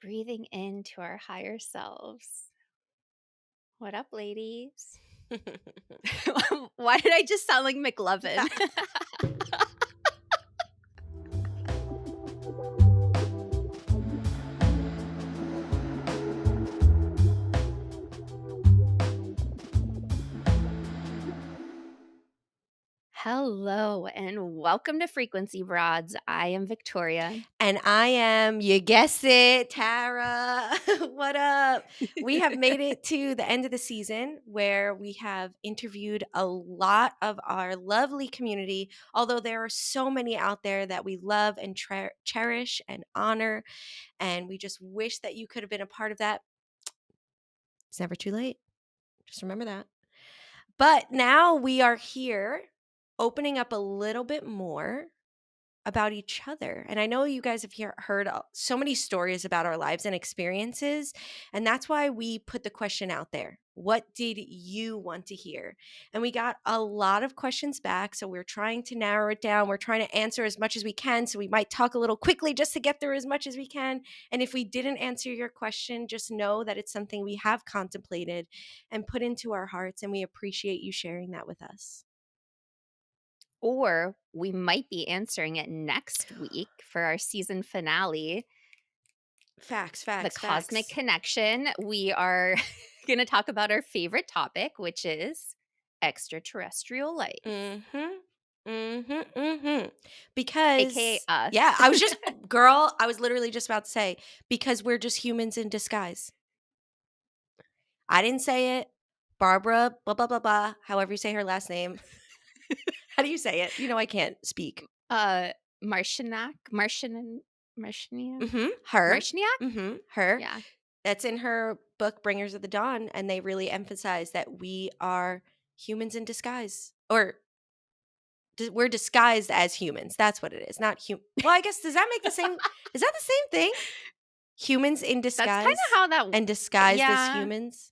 breathing into our higher selves. What up, ladies? Why did I just sound like McLovin? Hello, and welcome to Frequency Broads. I am Victoria. And I am, you guessed it, Tara. What up? We have made it to the end of the season where we have interviewed a lot of our lovely community, although there are so many out there that we love and cherish and honor. And we just wish that you could have been a part of that. It's never too late. Just remember that. But now we are here opening up a little bit more about each other. And I know you guys have heard so many stories about our lives and experiences. And that's why we put the question out there. What did you want to hear? And we got a lot of questions back. So we're trying to narrow it down. We're trying to answer as much as we can. So we might talk a little quickly just to get through as much as we can. And if we didn't answer your question, just know that it's something we have contemplated and put into our hearts. And we appreciate you sharing that with us. Or we might be answering it next week for our season finale, Facts, The facts, Cosmic facts. Connection. We are going to talk about our favorite topic, which is extraterrestrial life, Mm-hmm. Mm-hmm. Mm-hmm. aka Because us. I was literally just about to say, because we're just humans in disguise. I didn't say it. Barbara, blah, blah, blah, blah, however you say her last name. How do you say it? You know, I can't speak. uh, Martian, Martian, Mm-hmm. Her. Martianiac? Mm-hmm. Her. Yeah. That's in her book, Bringers of the Dawn. And they really emphasize that we are humans in disguise. Or we're disguised as humans. That's what it is. Not human. Well, I guess does that make the same? Is that the same thing? Humans in That's kinda disguise how that and disguised as yeah. humans.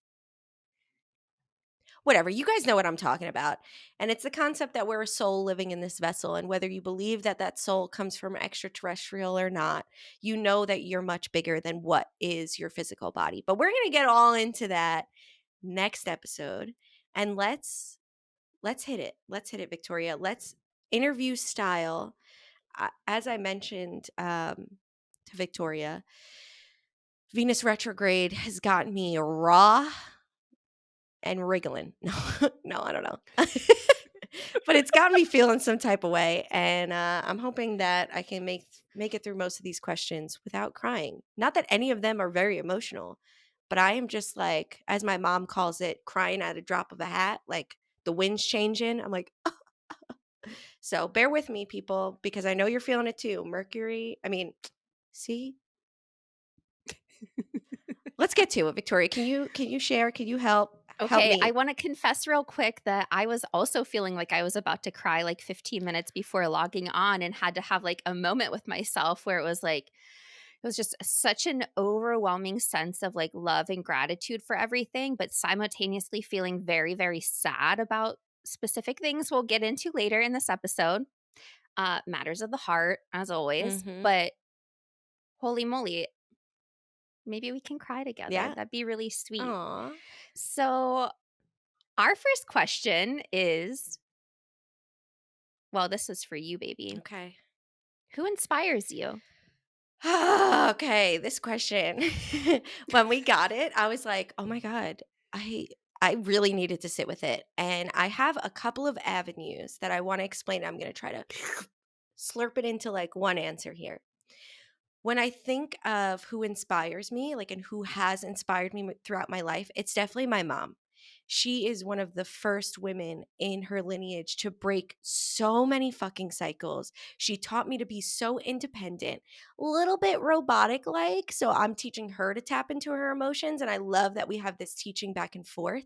Whatever. You guys know what I'm talking about. And it's the concept that we're a soul living in this vessel, and whether you believe that that soul comes from extraterrestrial or not, you know that you're much bigger than what is your physical body. But we're gonna get all into that next episode, and let's hit it. Let's hit it, Victoria. Let's interview style. As I mentioned to Victoria, Venus retrograde has gotten me raw and wriggling. No, no, I don't know. But it's gotten me feeling some type of way, and I'm hoping that I can make it through most of these questions without crying. Not that any of them are very emotional, but I am just like, as my mom calls it, crying at a drop of a hat. Like the wind's changing. I'm like, so bear with me, people, because I know you're feeling it too. Mercury, I mean, see? Let's get to it, Victoria. Can you share? Can you help Okay, I me? wanna confess real quick that I was also feeling like I was about to cry, like, 15 minutes before logging on and had to have, like, a moment with myself where it was like it was just such an overwhelming sense of, like, love and gratitude for everything, but simultaneously feeling very, very sad about specific things we'll get into later in this episode. Matters of the heart, as always, Mhm. but holy moly, maybe we can cry together. Yeah. That'd be really sweet. Aw. So, our first question is well, this is for you, baby. Okay. Who inspires you? Okay, this question. When we got it, I was like, "Oh my god, I I really needed to sit with it." And I have a couple of avenues that I want to explain. I'm going to try to slurp it into like one answer here. When I think of who inspires me, like, and who has inspired me throughout my life, it's definitely my mom. She is one of the first women in her lineage to break so many fucking cycles. She taught me to be so independent, a little bit robotic like. So I'm teaching her to tap into her emotions. And I love that we have this teaching back and forth.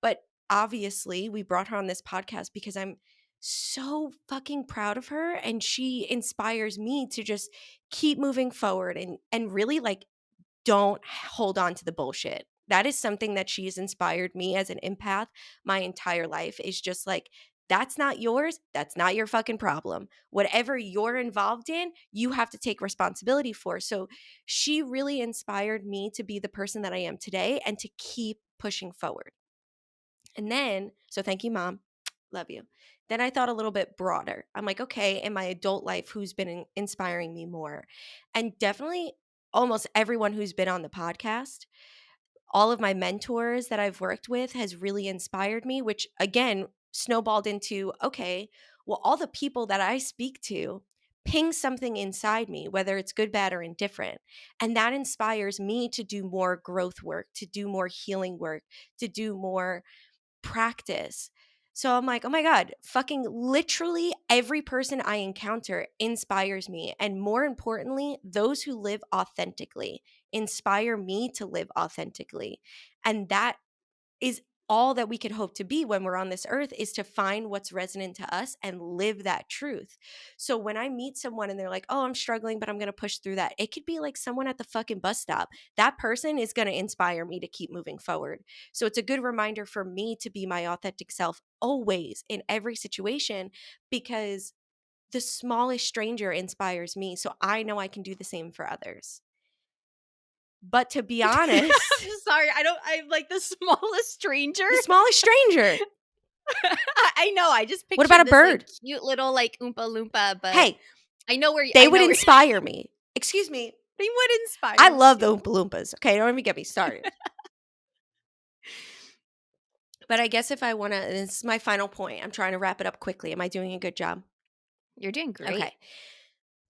But obviously, we brought her on this podcast because I'm so fucking proud of her, and she inspires me to just keep moving forward and really like don't hold on to the bullshit. That is something that she's inspired me as an empath my entire life, is just like That's not yours. That's not your fucking problem. Whatever you're involved in, you have to take responsibility for. So she really inspired me to be the person that I am today and to keep pushing forward. And then, so thank you, Mom. Love you. Then I thought a little bit broader. I'm like, okay, in my adult life, who's been inspiring me more? And definitely almost everyone who's been on the podcast, all of my mentors that I've worked with has really inspired me, which again snowballed into, okay, well, all the people that I speak to ping something inside me, whether it's good, bad, or indifferent. And that inspires me to do more growth work, to do more healing work, to do more practice. So I'm like, oh my God, fucking literally every person I encounter inspires me. And more importantly, those who live authentically inspire me to live authentically. And that is all that we could hope to be when we're on this earth, is to find what's resonant to us and live that truth. So when I meet someone and they're like, oh, I'm struggling, but I'm going to push through that, it could be like someone at the fucking bus stop. That person is going to inspire me to keep moving forward. So it's a good reminder for me to be my authentic self always in every situation, because the smallest stranger inspires me. So I know I can do the same for others. But to be honest, Sorry, I'm like the smallest stranger. the smallest stranger. I know. I just What about pictured a this like bird? cute little like Oompa Loompa, but Hey, I know where they I would know where inspire me. Excuse me. they would I inspire love you. the Oompa Loompas. Okay, don't even get me started. But I guess if I want to, this is my final point. I'm trying to wrap it up quickly. Am I doing a good job? You're doing great. Okay.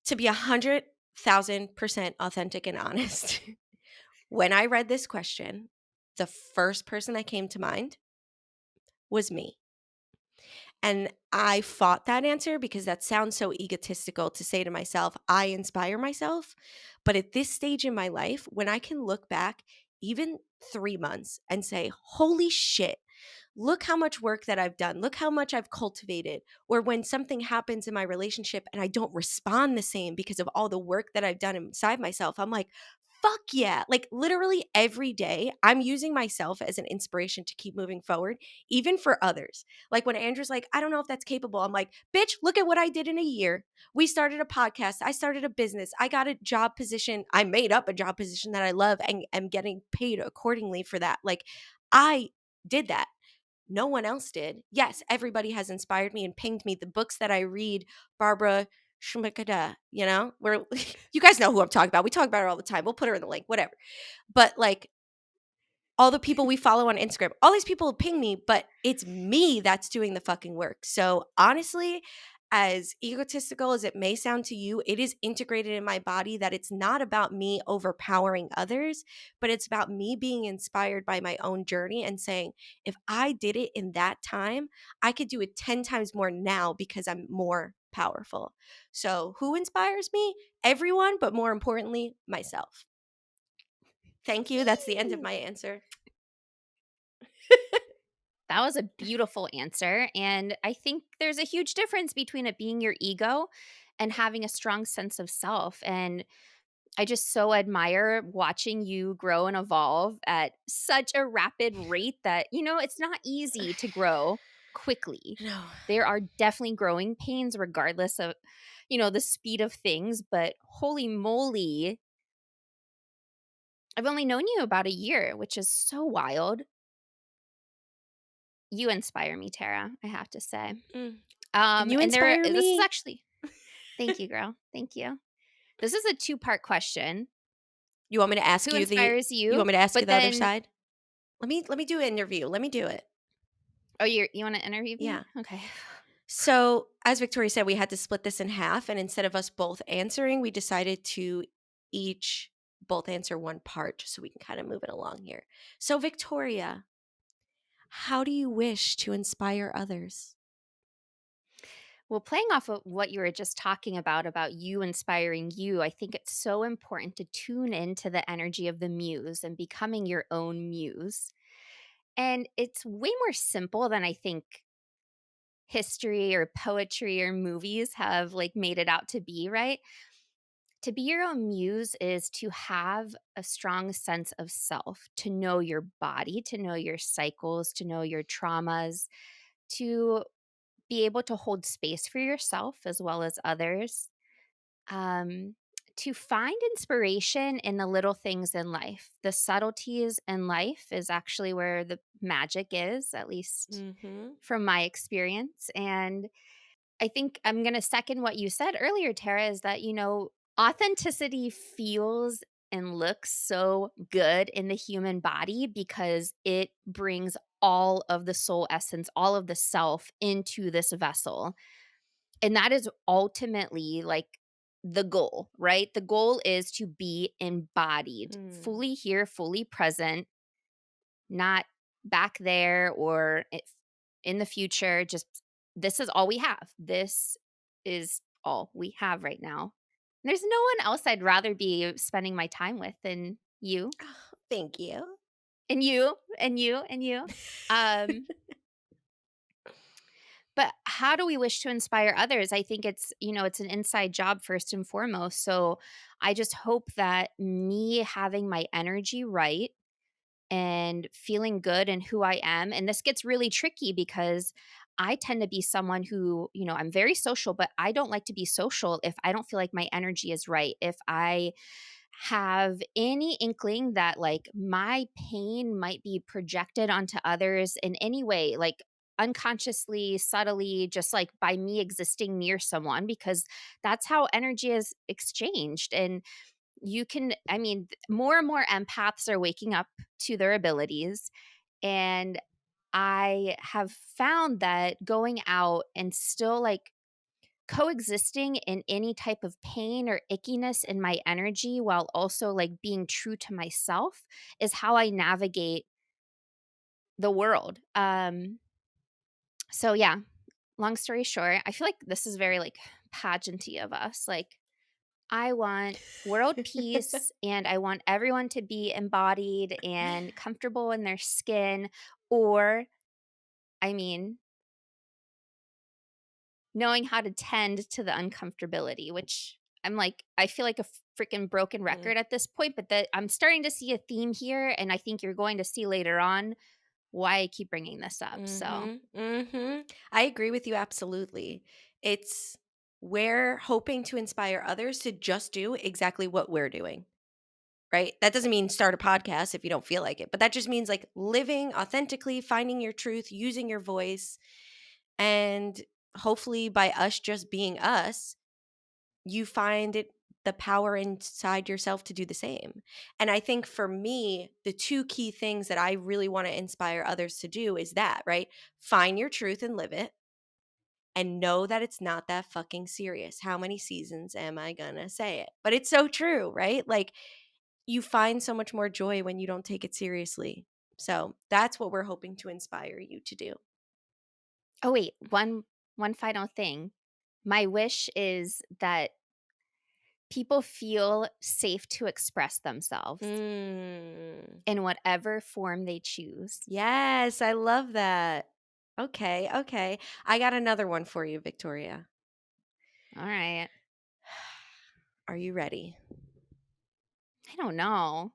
To be 100,000% authentic and honest, when I read this question, the first person that came to mind was me. And I fought that answer because that sounds so egotistical to say to myself, I inspire myself. But at this stage in my life, when I can look back even 3 months and say, holy shit, look how much work that I've done. Look how much I've cultivated. Or when something happens in my relationship and I don't respond the same because of all the work that I've done inside myself, I'm like, fuck yeah. Like literally every day, I'm using myself as an inspiration to keep moving forward, even for others. Like when Andrew's like, I don't know if that's capable. I'm like, bitch, look at what I did in a year. We started a podcast. I started a business. I got a job position. I made up a job position that I love and am getting paid accordingly for that. Like I did that. No one else did. Yes, everybody has inspired me and pinged me. The books that I read, Barbara Shumikada, where you guys know who I'm talking about. We talk about her all the time. We'll put her in the link, whatever. But like all the people we follow on Instagram, all these people ping me, but it's me that's doing the fucking work. So honestly, as egotistical as it may sound to you, it is integrated in my body that it's not about me overpowering others, but it's about me being inspired by my own journey and saying, if I did it in that time, I could do it 10 times more now because I'm more powerful. So who inspires me? Everyone, but more importantly, myself. Thank you. That's the end of my answer. That was a beautiful answer. And I think there's a huge difference between it being your ego and having a strong sense of self. And I just so admire watching you grow and evolve at such a rapid rate that, it's not easy to grow quickly. No. There are definitely growing pains regardless of, the speed of things, but holy moly, I've only known you about a year, which is so wild. You inspire me, Tara, I have to say. Mm. And you And inspire this is me. actually thank you, girl. Thank you. This is a two-part question. You want me to ask Who you the inspires you you? want me to ask you But the other then side? Let me do an interview. Let me do it. oh, you wanna interview Yeah. me? Okay. So, as Victoria said, we had to split this in half, and instead of us both answering, we decided to each both answer one part just so we can kind of move it along here. So, Victoria, how do you wish to inspire others? Well, playing off of what you were just talking about you inspiring you, I think it's so important to tune into the energy of the muse and becoming your own muse. And it's way more simple than I think history or poetry or movies have like made it out to be, right? To be your own muse is to have a strong sense of self, to know your body, to know your cycles, to know your traumas, to be able to hold space for yourself as well as others, um, to find inspiration in the little things in life. The subtleties in life is actually where the magic is, at least Mhm. from my experience. And I think I'm going to second what you said earlier, Tara, is that, authenticity feels and looks so good in the human body because it brings all of the soul essence, all of the self into this vessel. And that is ultimately like the goal, right? The goal is to be embodied, Mm. fully here, fully present, not back there or in the future. Just this is all we have. This is all we have right now. There's no one else I'd rather be spending my time with than you Oh, thank you. and you and you and you. Um, But how do we wish to inspire others? I think it's an inside job first and foremost. So I just hope that me having my energy right and feeling good in who I am, and this gets really tricky because I tend to be someone who, I'm very social, but I don't like to be social if I don't feel like my energy is right. If I have any inkling that like my pain might be projected onto others in any way, like unconsciously, subtly, just like by me existing near someone, because that's how energy is exchanged. And more and more empaths are waking up to their abilities. And I have found that going out and still like coexisting in any type of pain or ickiness in my energy while also like being true to myself is how I navigate the world. So yeah, long story short, I feel like this is very like pageanty of us. Like I want world peace and I want everyone to be embodied and comfortable in their skin, or I mean knowing how to tend to the uncomfortability, which I'm like, I feel like a freaking broken Mm. record at this point, but that I'm starting to see a theme here. And I think you're going to see later on why I keep bringing this up. So, Mhm. Mhm. I agree with you absolutely. It's we're hoping to inspire others to just do exactly what we're doing, right? That doesn't mean start a podcast if you don't feel like it, but that just means like living authentically, finding your truth, using your voice, and hopefully by us just being us, you find it the power inside yourself to do the same. And I think for me, the two key things that I really want to inspire others to do is that, right? Find your truth and live it and know that it's not that fucking serious. How many seasons am I gonna say it? But it's so true, right? Like you find so much more joy when you don't take it seriously. So that's what we're hoping to inspire you to do. oh wait, one final thing. My wish is that people feel safe to express themselves Mm. in whatever form they choose. Yes, I love that. Okay, okay. I got another one for you, Victoria. All right. Are you ready? I don't know.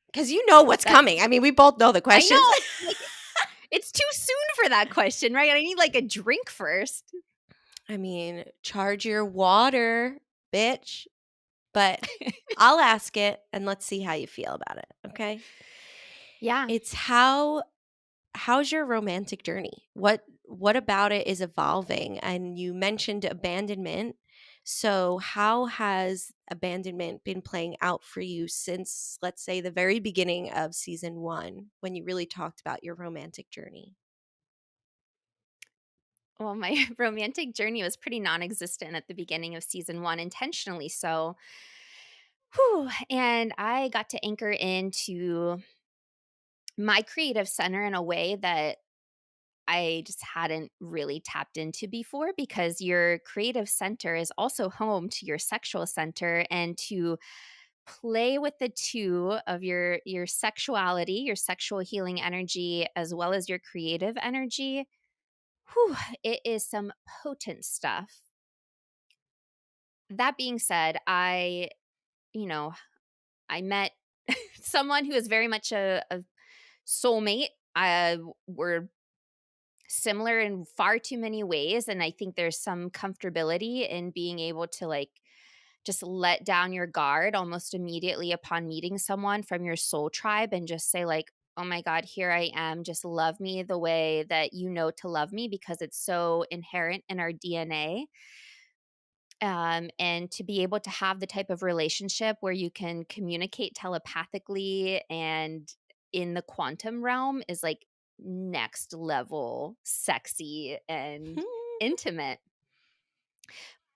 Because you know what's That coming. I mean, we both know the I questions. know. Like it's too soon for that question, right? I need like a drink first. I mean, charge your water, bitch. But I'll ask it and let's see how you feel about it. Okay. Yeah. It's how's your romantic journey? What about it is evolving? And you mentioned abandonment. So how has abandonment been playing out for you since, let's say, the very beginning of season 1 when you really talked about your romantic journey? Well, my romantic journey was pretty non-existent at the beginning of season 1, intentionally so. Whew, and I got to anchor into my creative center in a way that I just hadn't really tapped into before, because your creative center is also home to your sexual center, and to play with the two of your sexuality, your sexual healing energy, as well as your creative energy. Whew, it is some potent stuff. That being said, you know, I met someone who is very much a soulmate. We're similar in far too many ways, and I think there's some comfortability in being able to, like, just let down your guard almost immediately upon meeting someone from your soul tribe and just say, like, "Oh my god, here I am, just love me the way that you know to love me," because it's so inherent in our DNA. And to be able to have the type of relationship where you can communicate telepathically and in the quantum realm is like next level sexy and intimate.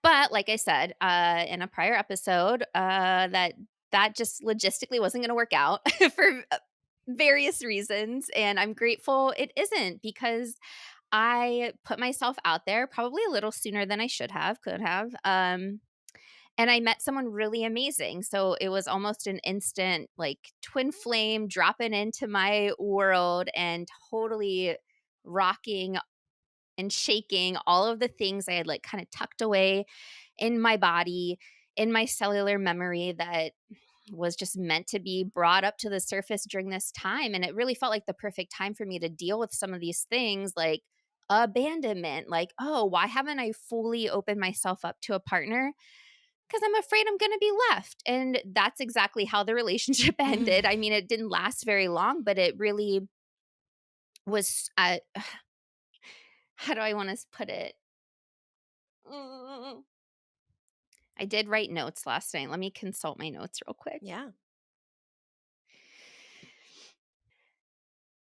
But like I said, in a prior episode, that just logistically wasn't going to work out for various reasons, and I'm grateful it isn't because I put myself out there probably a little sooner than I should have, could have. And I met someone really amazing. So it was almost an instant, like, twin flame dropping into my world and totally rocking and shaking all of the things I had, like, kinda tucked away in my body, in my cellular memory that was just meant to be brought up to the surface during this time, and it really felt like the perfect time for me to deal with some of these things, like abandonment, like, "Oh, why haven't I fully opened myself up to a partner? Because 'Cause I'm afraid I'm gonna be left," and that's exactly how the relationship ended. I mean, it didn't last very long, but it really was, how do I wanna put it? Mm. I did write notes last night. Let me consult my notes real quick. Yeah.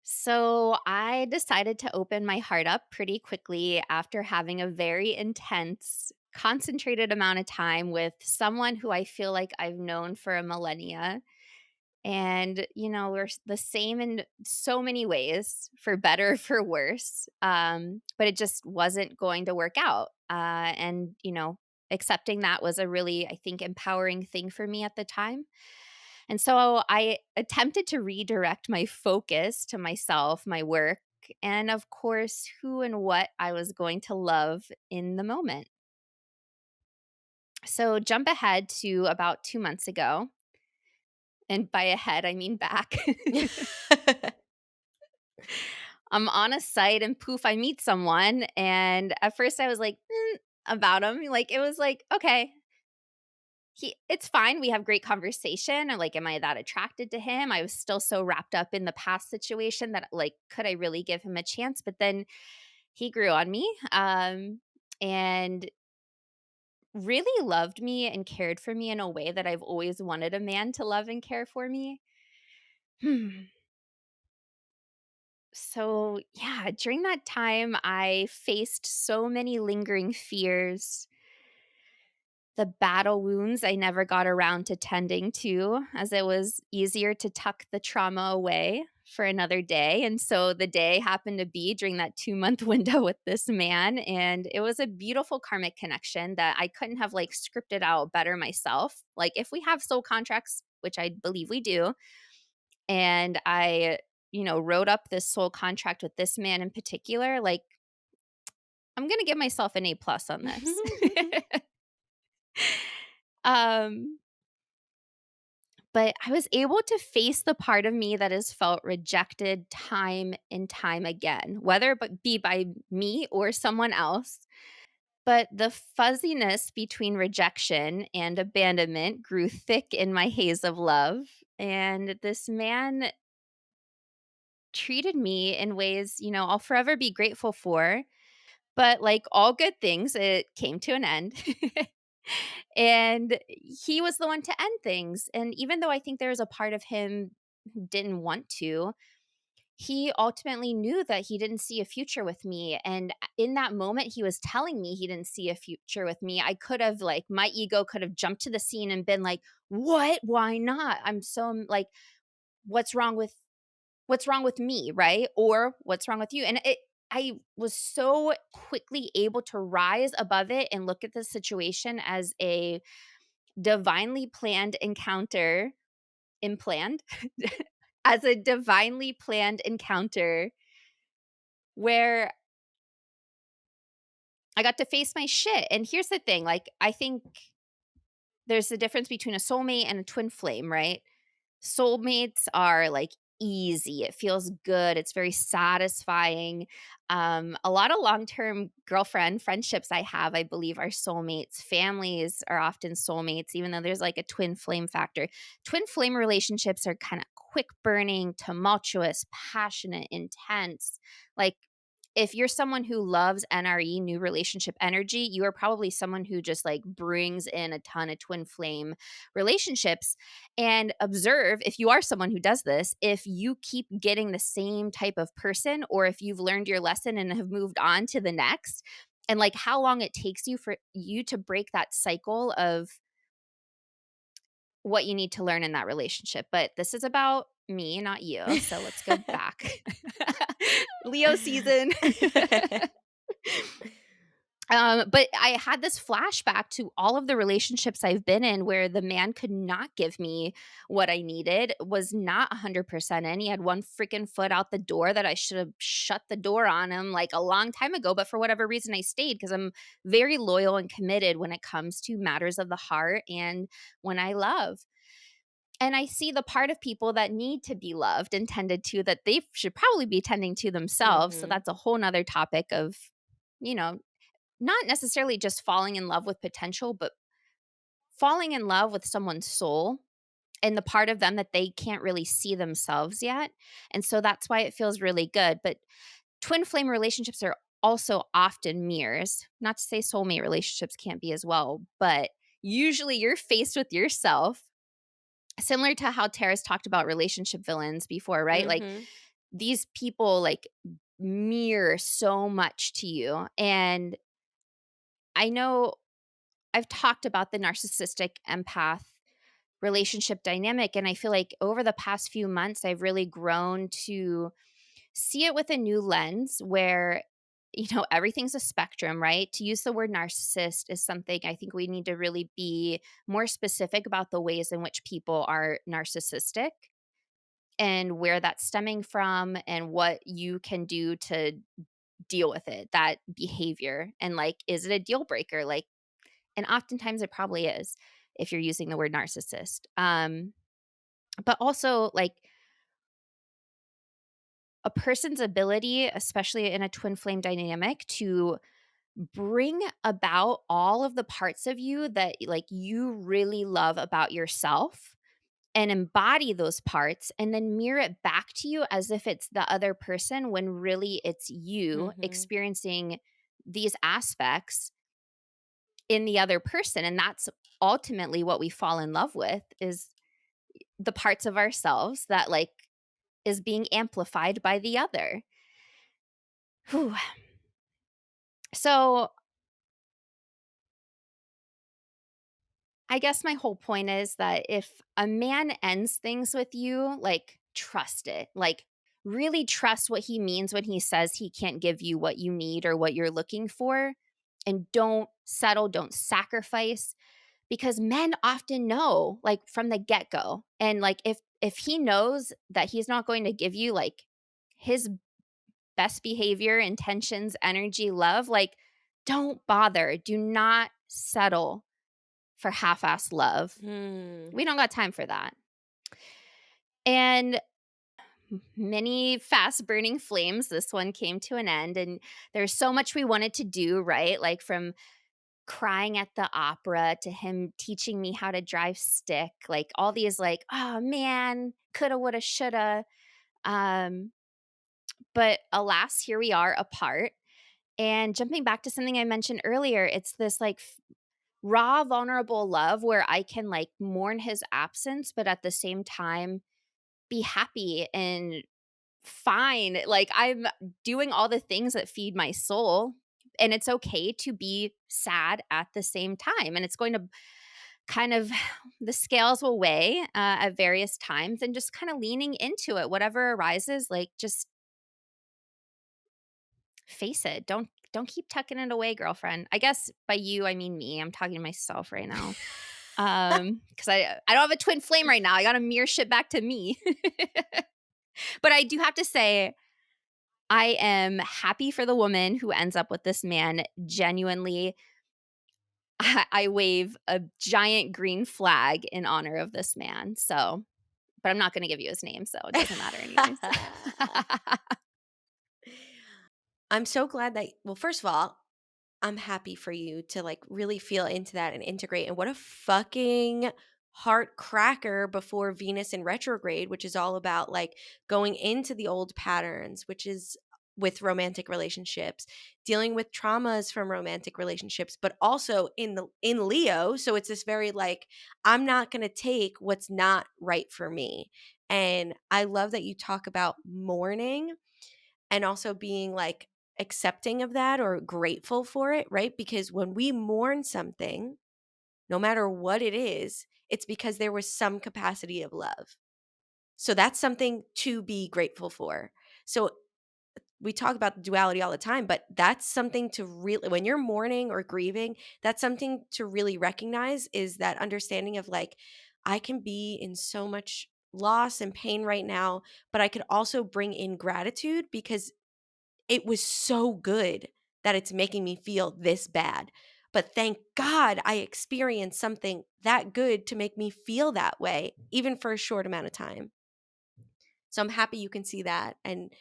So, I decided to open my heart up pretty quickly after having a very intense, concentrated amount of time with someone who I feel like I've known for a millennia. And, we're the same in so many ways, for better, for worse. But it just wasn't going to work out. And, accepting that was a really, I think, empowering thing for me at the time. And so I attempted to redirect my focus to myself, my work, and of course, who and what I was going to love in the moment. So jump ahead to about 2 months ago. And by ahead, I mean back. I'm on a site and poof, I meet someone. And at first I was like, about him. Like, it was like, okay, it's fine. We have great conversation. And like, am I that attracted to him? I was still so wrapped up in the past situation that, like, could I really give him a chance? But then he grew on me, and really loved me and cared for me in a way that I've always wanted a man to love and care for me. So, yeah, during that time, I faced so many lingering fears, the battle wounds I never got around to tending to, as it was easier to tuck the trauma away for another day. And so the day happened to be during that 2 month window with this man. And it was a beautiful karmic connection that I couldn't have, like, scripted out better myself. Like, if we have soul contracts, which I believe we do, and I, wrote up this soul contract with this man in particular, like, I'm gonna give myself an A plus on this. um, but I was able to face the part of me that has felt rejected time and time again, whether it be by me or someone else. But the fuzziness between rejection and abandonment grew thick in my haze of love. And this man treated me in ways, I'll forever be grateful for. But like all good things, it came to an end. And he was the one to end things. And even though I think there was a part of him who didn't want to, he ultimately knew that he didn't see a future with me. And in that moment, he was telling me he didn't see a future with me. I could have, like, my ego could have jumped to the scene and been like, "What? Why not? I'm so like, what's wrong with me, right? Or what's wrong with you?" And I was so quickly able to rise above it and look at the situation as a divinely planned encounter, implanned, as a divinely planned encounter where I got to face my shit. And here's the thing, like, I think there's a difference between a soulmate and a twin flame, right? Soulmates are, like, easy. It feels good. It's very satisfying. A lot of long-term girlfriend friendships I have, I believe, are soulmates. Families are often soulmates, even though there's like a twin flame factor. Twin flame relationships are kind of quick burning, tumultuous, passionate, intense. Like if you're someone who loves NRE, new relationship energy, you are probably someone who just like brings in a ton of twin flame relationships. And observe if you are someone who does this, if you keep getting the same type of person, or if you've learned your lesson and have moved on to the next, and like how long it takes you for you to break that cycle of what you need to learn in that relationship. But this is about me, not you. So let's go back. Leo season. But I had this flashback to all of the relationships I've been in where the man could not give me what I needed, was not 100% in. He had one freaking foot out the door that I should have shut the door on him like a long time ago. But for whatever reason, I stayed because I'm very loyal and committed when it comes to matters of the heart and when I love. And I see the part of people that need to be loved and tended to that they should probably be tending to themselves. So Mhm. that's a whole nother topic of, you know, not necessarily just falling in love with potential, but falling in love with someone's soul and the part of them that they can't really see themselves yet. And so that's why it feels really good. But twin flame relationships are also often mirrors. Not to say soulmate relationships can't be as well, but usually you're faced with yourself, similar to how Tara's talked about relationship villains before, right? Like Mhm. these people like mirror so much to you. And I know I've talked about the narcissistic empath relationship dynamic. And I feel like over the past few months, I've really grown to see it with a new lens where, everything's a spectrum, right? To use the word narcissist is something I think we need to really be more specific about the ways in which people are narcissistic and where that's stemming from and what you can do to deal with it, that behavior. And like, is it a deal breaker? Like, and oftentimes it probably is if you're using the word narcissist. But also like a person's ability, especially in a twin flame dynamic, to bring about all of the parts of you that like you really love about yourself and embody those parts and then mirror it back to you as if it's the other person when really it's you Mhm. experiencing these aspects in the other person. And that's ultimately what we fall in love with, is the parts of ourselves that like is being amplified by the other. Whew. So I guess my whole point is that if a man ends things with you, like trust it. Like really trust what he means when he says he can't give you what you need or what you're looking for. And don't settle, don't sacrifice, because men often know like from the get-go. And like if he knows that he's not going to give you like his best behavior, intentions, energy, love, like don't bother. Do not settle for half-ass love. Mm. We don't got time for that. And many fast burning flames, this one came to an end. And there's so much we wanted to do, right? Like from crying at the opera to him teaching me how to drive stick, like all these like, oh man, coulda, woulda, shoulda. Um, but alas, here we are apart. And jumping back to something I mentioned earlier, it's this like raw, vulnerable love where I can like mourn his absence, but at the same time be happy and fine. Like I'm doing all the things that feed my soul. And it's okay to be sad at the same time. And it's going to kind of, the scales will weigh at various times and just kind of leaning into it. Whatever arises, like just face it. Don't keep tucking it away, girlfriend. I guess by you I mean me. I'm talking to myself right now. Because I don't have a twin flame right now. I gotta mirror shit back to me. But I do have to say, I am happy for the woman who ends up with this man. Genuinely, I wave a giant green flag in honor of this man. So but I'm not gonna give you his name, so it doesn't matter anyways. I'm so glad that, well, first of all, I'm happy for you to like really feel into that and integrate. And what a fucking heart cracker before Venus in retrograde, which is all about like going into the old patterns, which is with romantic relationships, dealing with traumas from romantic relationships, but also in Leo. So it's this very like, I'm not going to take what's not right for me. And I love that you talk about mourning and also being like accepting of that or grateful for it, right? Because when we mourn something, no matter what it is, it's because there was some capacity of love. So that's something to be grateful for. So we talk about the duality all the time, but that's something to really, when you're mourning or grieving, that's something to really recognize, is that understanding of like, I can be in so much loss and pain right now, but I could also bring in gratitude because it was so good that it's making me feel this bad. But thank God I experienced something that good to make me feel that way, even for a short amount of time. So I'm happy you can see that and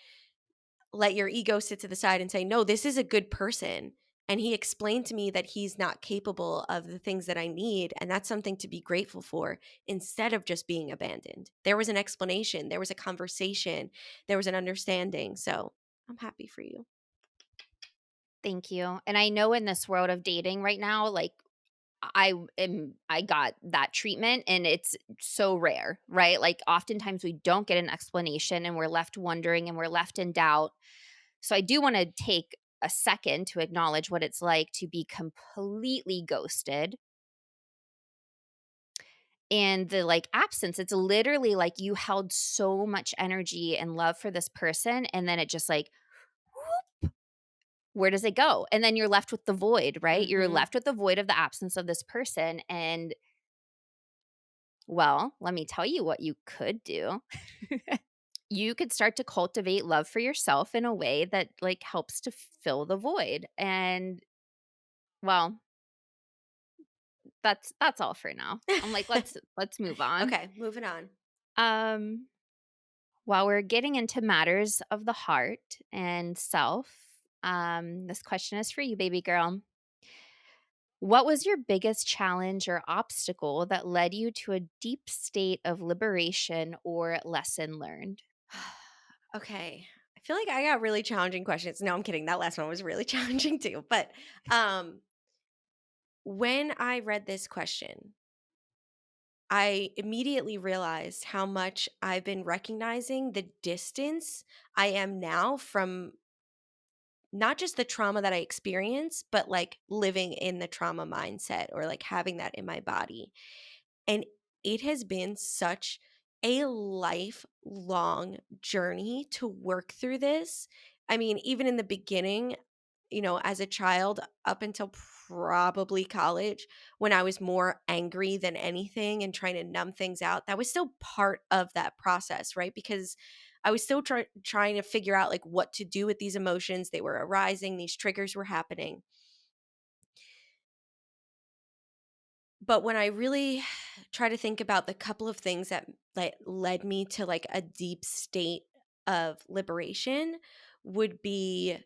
let your ego sit to the side and say, no, this is a good person. And he explained to me that he's not capable of the things that I need. And that's something to be grateful for instead of just being abandoned. There was an explanation, there was a conversation, there was an understanding. So I'm happy for you. Thank you. And I know in this world of dating right now, like I got that treatment and it's so rare, right? Like oftentimes we don't get an explanation and we're left wondering and we're left in doubt. So I do want to take a second to acknowledge what it's like to be completely ghosted and the like absence. It's literally like you held so much energy and love for this person and then it just like where does it go? And then you're left with the void, right? You're Hmm. left with the void of the absence of this person. And well, let me tell you what you could do. You could start to cultivate love for yourself in a way that like helps to fill the void. And well, that's all for now. I'm like, let's move on. Okay, moving on. Um, while we're getting into matters of the heart and self, this question is for you, baby girl. What was your biggest challenge or obstacle that led you to a deep state of liberation or lesson learned? Okay. I feel like I got really challenging questions. No, I'm kidding. That last one was really challenging too. But um when I read this question, I immediately realized how much I've been recognizing the distance I am now from not just the trauma that I experienced, but like living in the trauma mindset or like having that in my body. And it has been such a lifelong journey to work through this. I mean, even in the beginning, as a child up until probably college, when I was more angry than anything and trying to numb things out, that was still part of that process, right? Because I was still trying to figure out like what to do with these emotions. They were arising, these triggers were happening. But when I really try to think about the couple of things that like led me to like a deep state of liberation would be,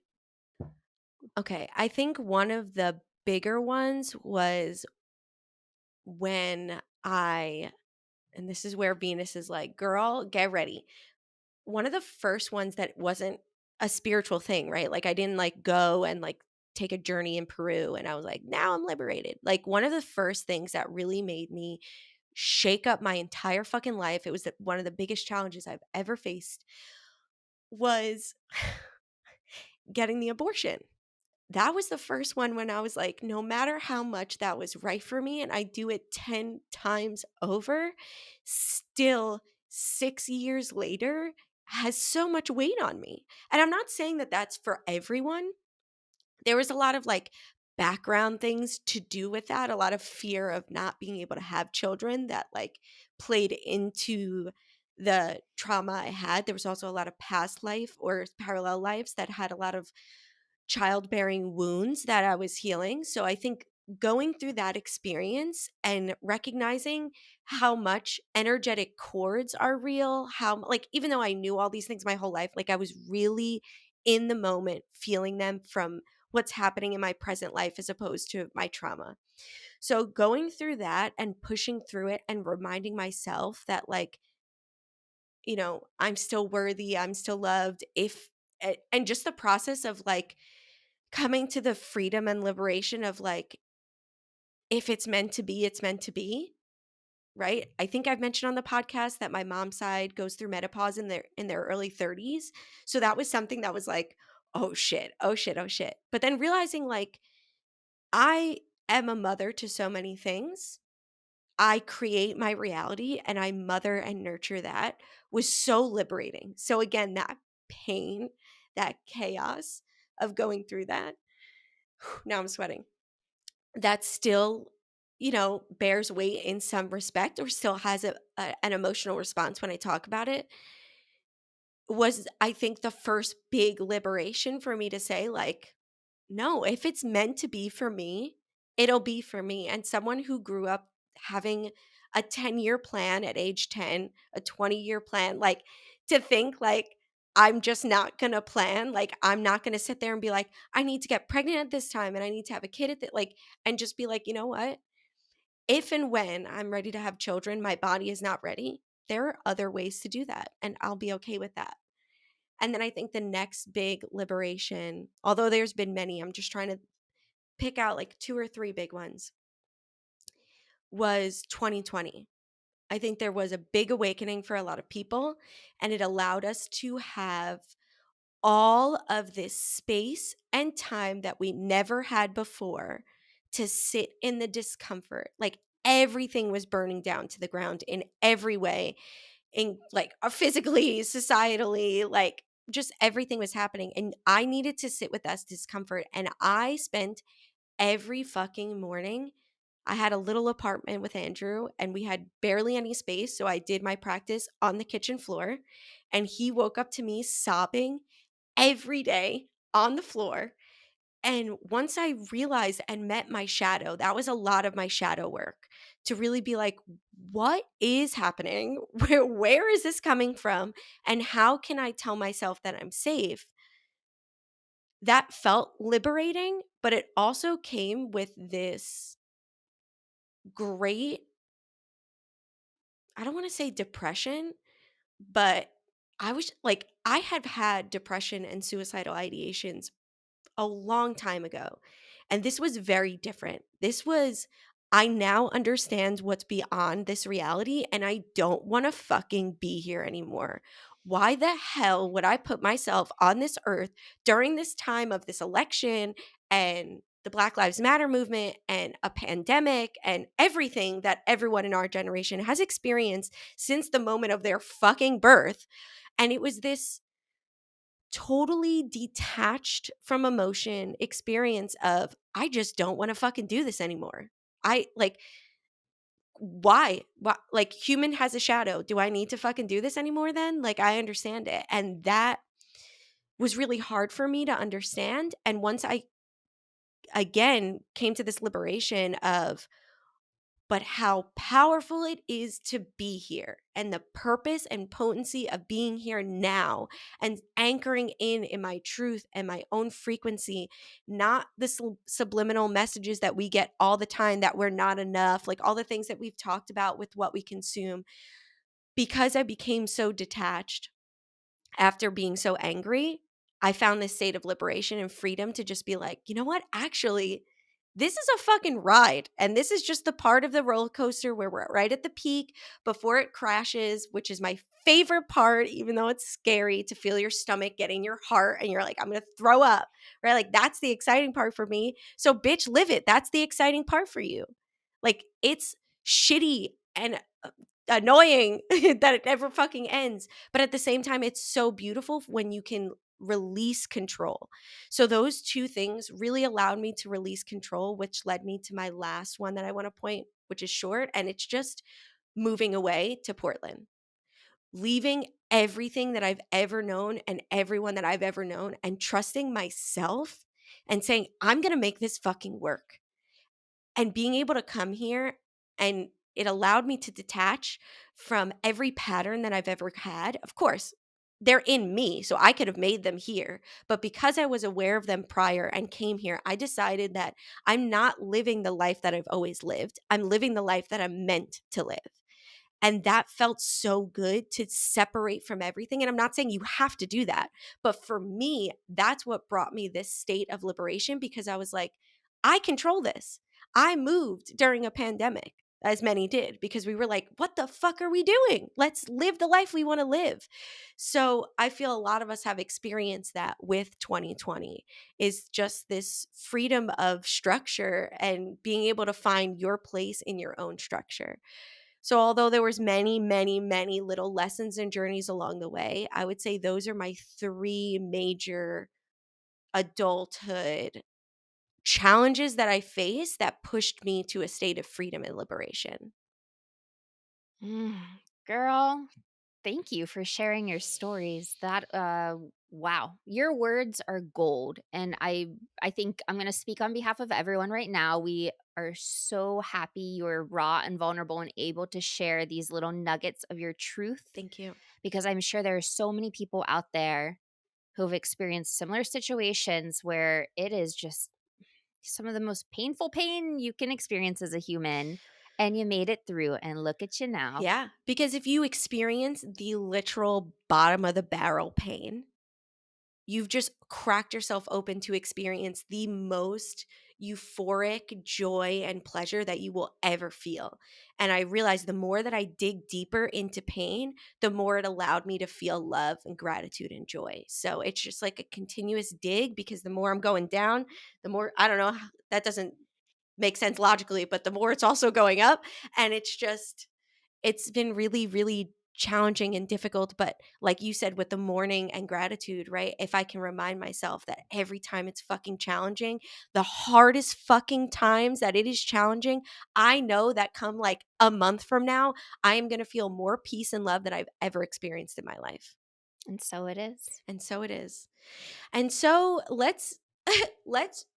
okay, I think one of the bigger ones was when and this is where Venus is like, girl, get ready. One of the first ones that wasn't a spiritual thing, right? Like I didn't like go and like take a journey in Peru and I was like, now I'm liberated. Like one of the first things that really made me shake up my entire fucking life, it was one of the biggest challenges I've ever faced, was getting the abortion. That was the first one when I was like, no matter how much that was right for me, and I do it 10 times over, still 6 years later has so much weight on me. And I'm not saying that that's for everyone. There was a lot of like background things to do with that, a lot of fear of not being able to have children that like played into the trauma I had. There was also a lot of past life or parallel lives that had a lot of childbearing wounds that I was healing. So I think going through that experience and recognizing how much energetic cords are real, how like even though I knew all these things my whole life, like I was really in the moment feeling them from what's happening in my present life as opposed to my trauma. So going through that and pushing through it and reminding myself that like, I'm still worthy, I'm still loved, if and just the process of like coming to the freedom and liberation of like, if it's meant to be, it's meant to be, right? I think I've mentioned on the podcast that my mom's side goes through menopause in their early 30s. So that was something that was like, oh shit, oh shit, oh shit. But then realizing like I am a mother to so many things. I create my reality and I mother and nurture that was so liberating. So again, that pain, that chaos of going through that. Now I'm sweating. That still, bears weight in some respect or still has an emotional response when I talk about it, was I think the first big liberation for me to say like, no, if it's meant to be for me, it'll be for me. And someone who grew up having a 10-year plan at age 10, a 20-year plan, like to think like I'm just not going to plan, like I'm not going to sit there and be like I need to get pregnant at this time and I need to have a kid at that, like, and just be like, you know what? If and when I'm ready to have children, my body is not ready. There are other ways to do that and I'll be okay with that. And then I think the next big liberation, although there's been many, I'm just trying to pick out like two or three big ones, was 2020. I think there was a big awakening for a lot of people, and it allowed us to have all of this space and time that we never had before to sit in the discomfort. Like everything was burning down to the ground in every way, in like physically, societally, like just everything was happening. And I needed to sit with that discomfort. And I spent every fucking morning. I had a little apartment with Andrew and we had barely any space. So I did my practice on the kitchen floor. And he woke up to me sobbing every day on the floor. And once I realized and met my shadow, that was a lot of my shadow work to really be like, what is happening? Where is this coming from? And how can I tell myself that I'm safe? That felt liberating, but it also came with this great, I don't want to say depression, but I was like, I have had depression and suicidal ideations a long time ago. And this was very different. This was, I now understand what's beyond this reality and I don't want to fucking be here anymore. Why the hell would I put myself on this earth during this time of this election and the Black Lives Matter movement and a pandemic and everything that everyone in our generation has experienced since the moment of their fucking birth? And it was this totally detached from emotion experience of I just don't want to fucking do this anymore. I like why like human has a shadow. Do I need to fucking do this anymore then? Like I understand it. And that was really hard for me to understand. And once I again came to this liberation of but how powerful it is to be here and the purpose and potency of being here now and anchoring in my truth and my own frequency, not the subliminal messages that we get all the time that we're not enough, like all the things that we've talked about with what we consume. Because I became so detached after being so angry, I found this state of liberation and freedom to just be like, you know what? Actually, this is a fucking ride. And this is just the part of the roller coaster where we're right at the peak before it crashes, which is my favorite part, even though it's scary to feel your stomach getting your heart and you're like, I'm going to throw up, right? Like, that's the exciting part for me. So, bitch, live it. That's the exciting part for you. Like, it's shitty and annoying that it never fucking ends. But at the same time, it's so beautiful when you can release control. So those two things really allowed me to release control, which led me to my last one that I want to point, which is short. And it's just moving away to Portland, leaving everything that I've ever known and everyone that I've ever known and trusting myself and saying, I'm going to make this fucking work. And being able to come here, and it allowed me to detach from every pattern that I've ever had. Of course, they're in me, so I could have made them here. But because I was aware of them prior and came here, I decided that I'm not living the life that I've always lived. I'm living the life that I'm meant to live. And that felt so good to separate from everything. And I'm not saying you have to do that, but for me, that's what brought me this state of liberation, because I was like, I control this. I moved during a pandemic, as many did, because we were like, what the fuck are we doing? Let's live the life we want to live. So I feel a lot of us have experienced that with 2020, is just this freedom of structure and being able to find your place in your own structure. So although there was many, many, many little lessons and journeys along the way, I would say those are my three major adulthood challenges that I faced that pushed me to a state of freedom and liberation. Mm, girl, thank you for sharing your stories. That wow, your words are gold, and I think I'm going to speak on behalf of everyone right now. We are so happy you're raw and vulnerable and able to share these little nuggets of your truth, Thank you. because I'm sure there are so many people out there who've experienced similar situations where it is just some of the most painful pain you can experience as a human, and you made it through, and look at you now. Yeah, because if you experience the literal bottom of the barrel pain, you've just cracked yourself open to experience the most euphoric joy and pleasure that you will ever feel. And I realized the more that I dig deeper into pain, the more it allowed me to feel love and gratitude and joy. So it's just like a continuous dig, because the more I'm going down, the more, I don't know, that doesn't make sense logically, but the more it's also going up. And it's been really, really challenging and difficult. But like you said, with the mourning and gratitude, right? If I can remind myself that every time it's fucking challenging, the hardest fucking times that it is challenging, I know that come like a month from now, I am going to feel more peace and love than I've ever experienced in my life. And so it is. And so it is. And so let's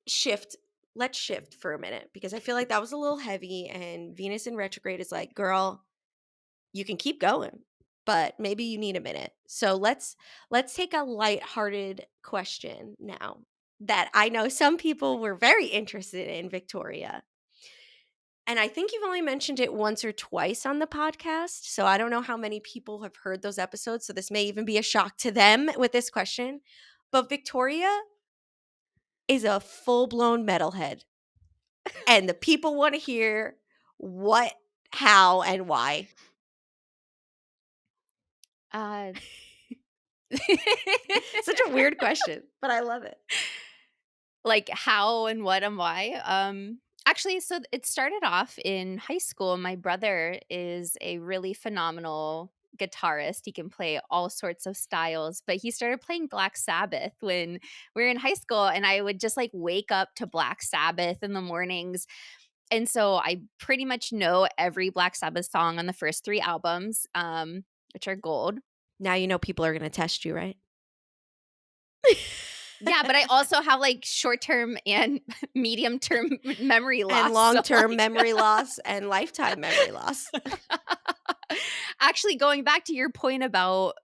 shift. Let's shift for a minute, because I feel like that was a little heavy, and Venus in retrograde is like, girl, you can keep going, but maybe you need a minute. So let's take a lighthearted question now that I know some people were very interested in, Victoria. And I think you've only mentioned it once or twice on the podcast. So I don't know how many people have heard those episodes. So this may even be a shock to them with this question. But Victoria is a full-blown metalhead. And the people want to hear what, how, and why. Uh Such a weird question, but I love it. like how and what and why. Actually, so it started off in high school. My brother is a really phenomenal guitarist. He can play all sorts of styles, but he started playing Black Sabbath when we were in high school, and I would just like wake up to Black Sabbath in the mornings. And so I pretty much know every Black Sabbath song on the first 3 albums, which are gold. Now you know people are gonna test you, right? Yeah, but I also have, like, short-term and medium-term memory And loss, so, long-term like memory loss and lifetime memory loss. actually, going back to your point about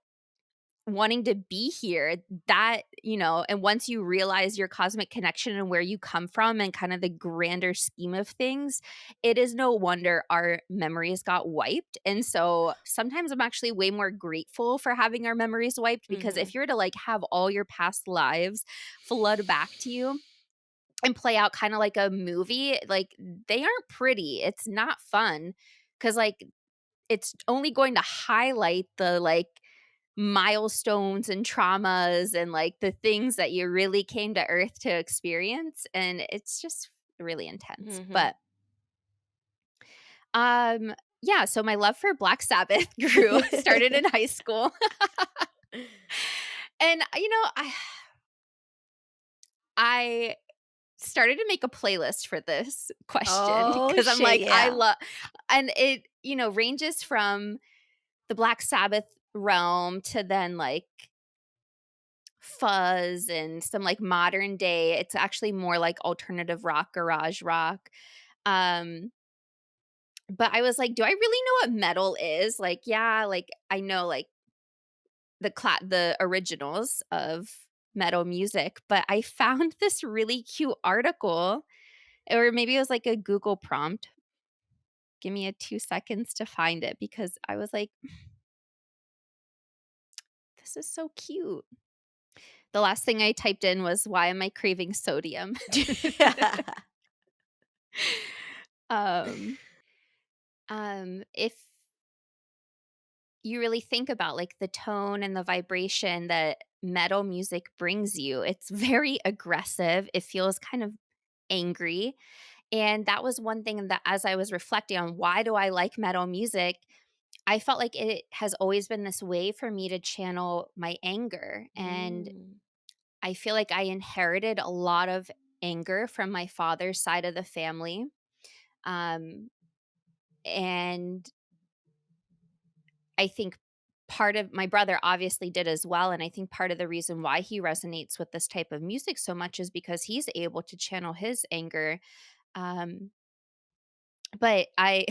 wanting to be here, that, and once you realize your cosmic connection and where you come from and kind of the grander scheme of things, it is no wonder our memories got wiped. And so sometimes I'm actually way more grateful for having our memories wiped, because Mhm. if you're to like have all your past lives flood back to you and play out kind of like a movie, like they aren't pretty. It's not fun, because like it's only going to highlight the like milestones and traumas and like the things that you really came to earth to experience, and it's just really intense. Mhm. But yeah, so my love for Black Sabbath grew started in high school. And I started to make a playlist for this question Oh, because I'm shit, like I yeah. love, and it ranges from the Black Sabbath realm to then like fuzz and some like modern day. It's actually more like alternative rock, garage rock. Um, but I was like, "Do I really know what metal is?" Like, yeah, like, I know, like, the originals of metal music, but I found this really cute article, or maybe it was like a Google prompt. Give me a 2 seconds to find it because I was like, "This is so cute." The last thing I typed in was, "Why am I craving sodium?" Um, if you really think about, like, the tone and the vibration that metal music brings you, it's very aggressive, it feels kind of angry, and that was one thing that as I was reflecting on why do I like metal music, I felt like it has always been this way for me to channel my anger, and Mm. I feel like I inherited a lot of anger from my father's side of the family, um, and I think part of my brother obviously did as well, and I think part of the reason why he resonates with this type of music so much is because he's able to channel his anger, um, but I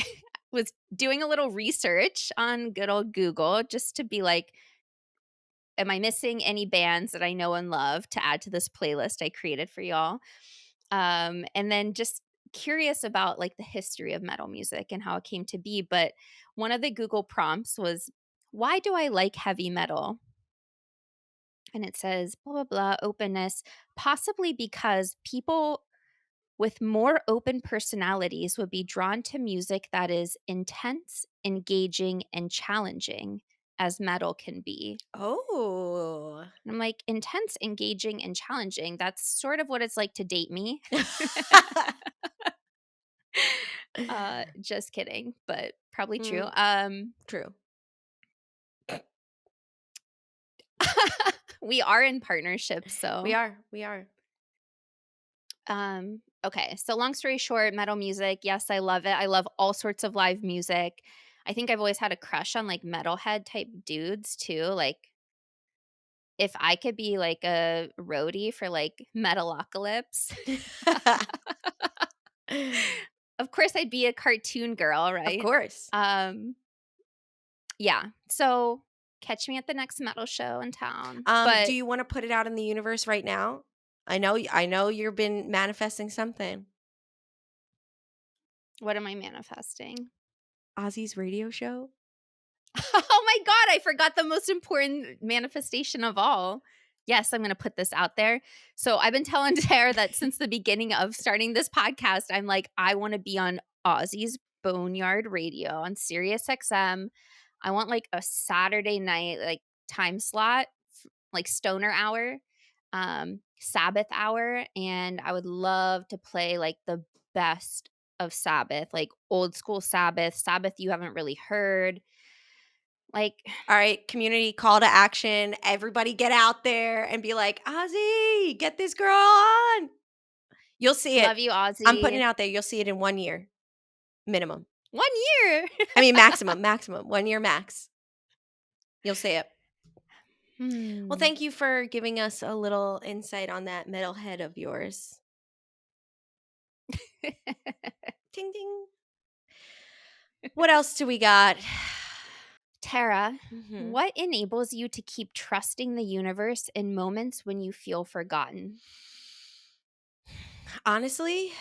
was doing a little research on good old Google just to be like, am I missing any bands that I know and love to add to this playlist I created for y'all? And then just curious about like the history of metal music and how it came to be. But one of the Google prompts was, why do I like heavy metal? And it says, blah, blah, blah, openness, possibly because people with more open personalities would be drawn to music that is intense, engaging, and challenging as metal can be. Oh. And I'm like, intense, engaging, and challenging. That's sort of what it's like to date me. Just kidding, but probably true. Mm, true. We are in partnership, We so are. We are. okay. So long story short, metal music, yes, I love it. I love all sorts of live music. I think I've always had a crush on like metalhead type dudes too. Like if I could be like a roadie for like Metalocalypse, of course I'd be a cartoon girl, Of right? course. Um, yeah. So catch me at the next metal show in town. Do But you want to put it out in the universe right now? I know you've been manifesting something. what am I manifesting? Ozzy's radio show? Oh my god, I forgot the most important manifestation of all. Yes, I'm gonna put this out there. So I've been telling Tara that since the beginning of starting this podcast, I'm like, I wanna be on Ozzy's Boneyard Radio on Sirius XM. I want like a Saturday night like time slot, like stoner hour, Sabbath hour, and I would love to play like the best of Sabbath, like old school Sabbath, Sabbath you haven't really heard. Like, All right, community call to action. Everybody get out there and be like, Ozzy, get this girl on. You'll see it. love you, I'm putting it Ozzy. out there. You'll see it in 1 year minimum. 1 year. I mean, maximum. 1 year max. You'll see it. Well, Hmm. thank you for giving us a little insight on that metalhead of yours. Ding ding. What else do we got? Tara, Mhm. what enables you to keep trusting the universe in moments when you feel forgotten? Honestly,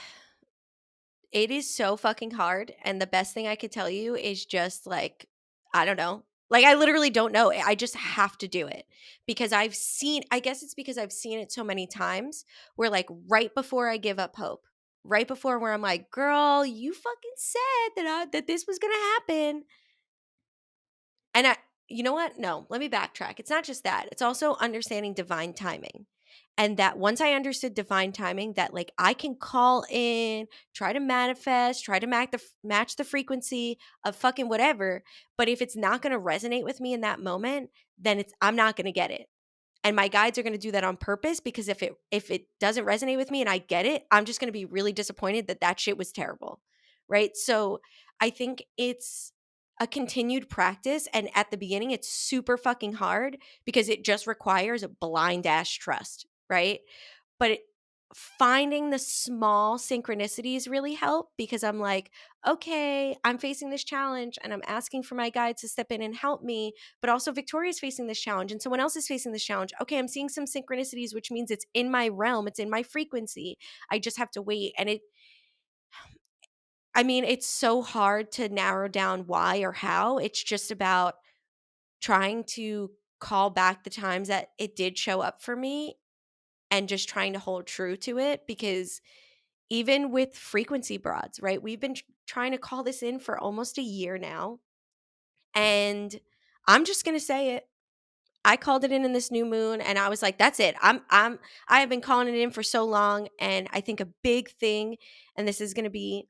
it is so fucking hard, and the best thing I could tell you is just, like, I don't know. Like, I literally don't know. I just have to do it because I guess it's because I've seen it so many times where, like, right before I give up hope, right before where I'm like, "Girl, you fucking said that this was gonna happen." And you know what? No, let me backtrack. It's not just that. It's also understanding divine timing. And that once I understood divine timing, that like I can call in, try to manifest, try to match the frequency of fucking whatever. But if it's not going to resonate with me in that moment, then I'm not going to get it. And my guides are going to do that on purpose because if it doesn't resonate with me and I get it, I'm just going to be really disappointed that shit was terrible. Right? So I think it's a continued practice, and at the beginning it's super fucking hard because it just requires a blind ass trust, right? But finding the small synchronicities really help because I'm like, okay, I'm facing this challenge and I'm asking for my guides to step in and help me, but also Victoria's facing this challenge and someone else is facing this challenge. Okay, I'm seeing some synchronicities, which means it's in my realm, it's in my frequency. I just have to wait. And I mean, it's so hard to narrow down why or how. It's just about trying to call back the times that it did show up for me and just trying to hold true to it because even with frequency broads, right? We've been trying to call this in for almost a year now. And I'm just going to say it. I called it in this new moon and I was like, that's it. I have been calling it in for so long. And I think a big thing, and this is going to be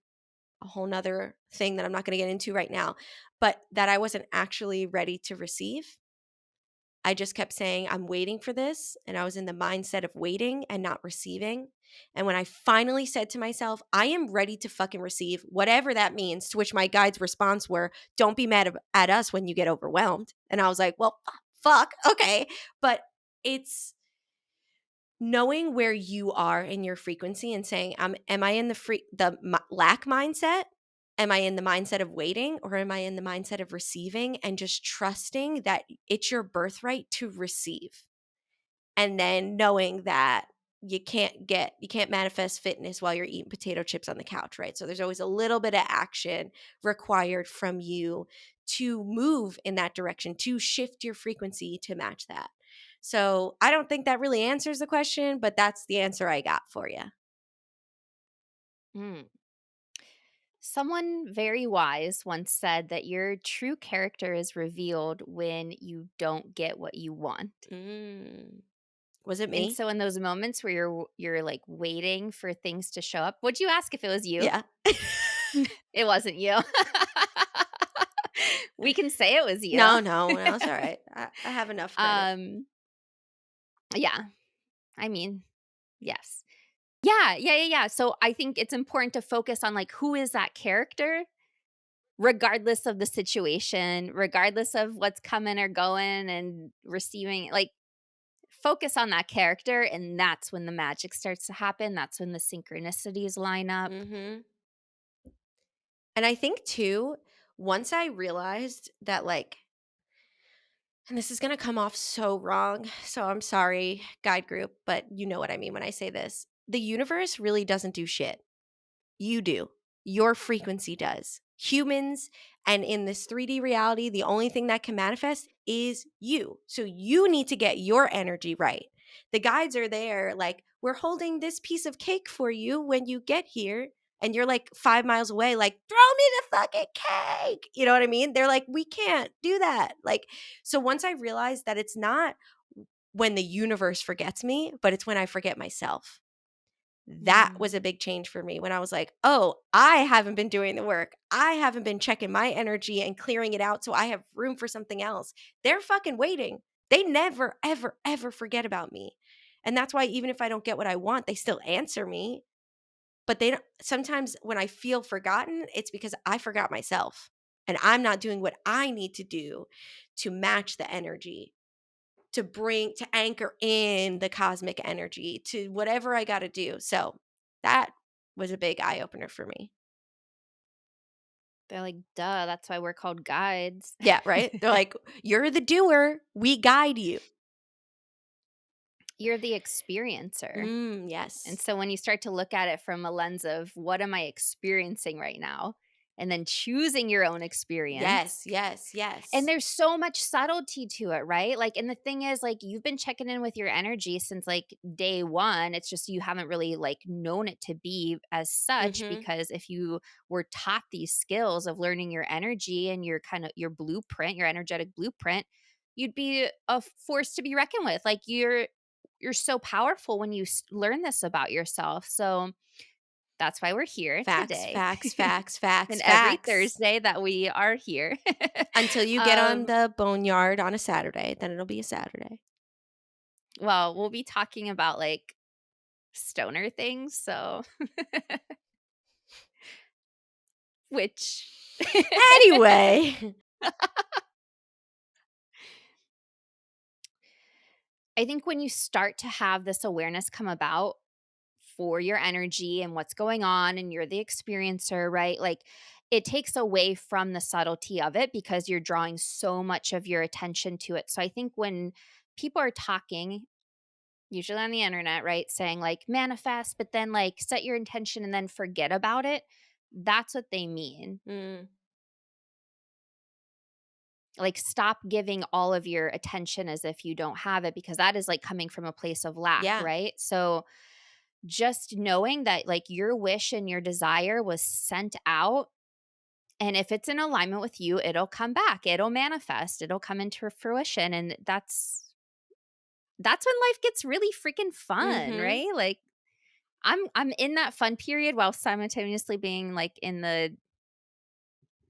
a whole nother thing that I'm not going to get into right now, but that I wasn't actually ready to receive. I just kept saying, I'm waiting for this. And I was in the mindset of waiting and not receiving. And when I finally said to myself, I am ready to fucking receive, whatever that means, to which my guide's response were, don't be mad at us when you get overwhelmed. And I was like, well, fuck, okay. But it's knowing where you are in your frequency and saying, am I in the lack mindset? Am I in the mindset of waiting or am I in the mindset of receiving and just trusting that it's your birthright to receive? And then knowing that you can't manifest fitness while you're eating potato chips on the couch, right? So there's always a little bit of action required from you to move in that direction, to shift your frequency to match that. So I don't think that really answers the question, but that's the answer I got for you. Mm. Someone very wise once said that your true character is revealed when you don't get what you want. Mm. Was it And me? so in those moments where you're like waiting for things to show up, would you ask if it was you? Yeah. It wasn't you. We can say it was you. No, no, no, it's all right. I have enough credit. um yeah, I mean, yes. Yeah. So I think it's important to focus on like who is that character regardless of the situation, regardless of what's coming or going and receiving, like focus on that character and that's when the magic starts to happen. That's when the synchronicities line up. Mhm. And I think too, once I realized that like and this is going to come off so wrong. So I'm sorry, guide group, but you know what I mean when I say this. The universe really doesn't do shit. You do. Your frequency does. Humans and in this 3D reality, the only thing that can manifest is you. So you need to get your energy right. The guides are there, like, we're holding this piece of cake for you when you get here. And you're like 5 miles away, like, throw me the fucking cake. You know what I mean? They're like, we can't do that. Like, so once I realized that it's not when the universe forgets me, but it's when I forget myself. That Mm. was a big change for me when I was like, oh, I haven't been doing the work. I haven't been checking my energy and clearing it out so I have room for something else. They're fucking waiting. They never, ever, ever forget about me. And that's why even if I don't get what I want, they still answer me. But they don't, sometimes when I feel forgotten, it's because I forgot myself and I'm not doing what I need to do to match the energy, to anchor in the cosmic energy, to whatever I got to do. So that was a big eye opener for me. They're like, duh, that's why we're called guides. Yeah, right? They're like, you're the doer, we guide you. You're the experiencer. And Yes. so when you start to look at it from a lens of what am I experiencing right now, and then choosing your own experience. Yes, yes, And yes. there's so much subtlety to it, right? Like, and the thing is, like, you've been checking in with your energy since like day one. It's just you haven't really like known it to be as such Mhm. because if you were taught these skills of learning your energy and your kind of your blueprint, your energetic blueprint, you'd be a force to be reckoned with. Like you're so powerful when you learn this about yourself. So that's why we're here Facts, today. facts, facts, facts, And every facts. Thursday that we are here. Until you get on um, the boneyard on a Saturday, then it'll be a Saturday. well, we'll be talking about like stoner things, so which Anyway. I think when you start to have this awareness come about, for your energy and what's going on and you're the experiencer, right? Like it takes away from the subtlety of it because you're drawing so much of your attention to it. So I think when people are talking, usually on the internet, right, saying like manifest, but then like set your intention and then forget about it, that's what they mean. Mm, Like stop giving all of your attention as if you don't have it because that is like coming from a place of lack, yeah. right? So just knowing that like your wish and your desire was sent out, and if it's in alignment with you, it'll come back, it'll manifest, it'll come into fruition, and that's when life gets really freaking fun, Mhm. right? Like I'm in that fun period while simultaneously being like in the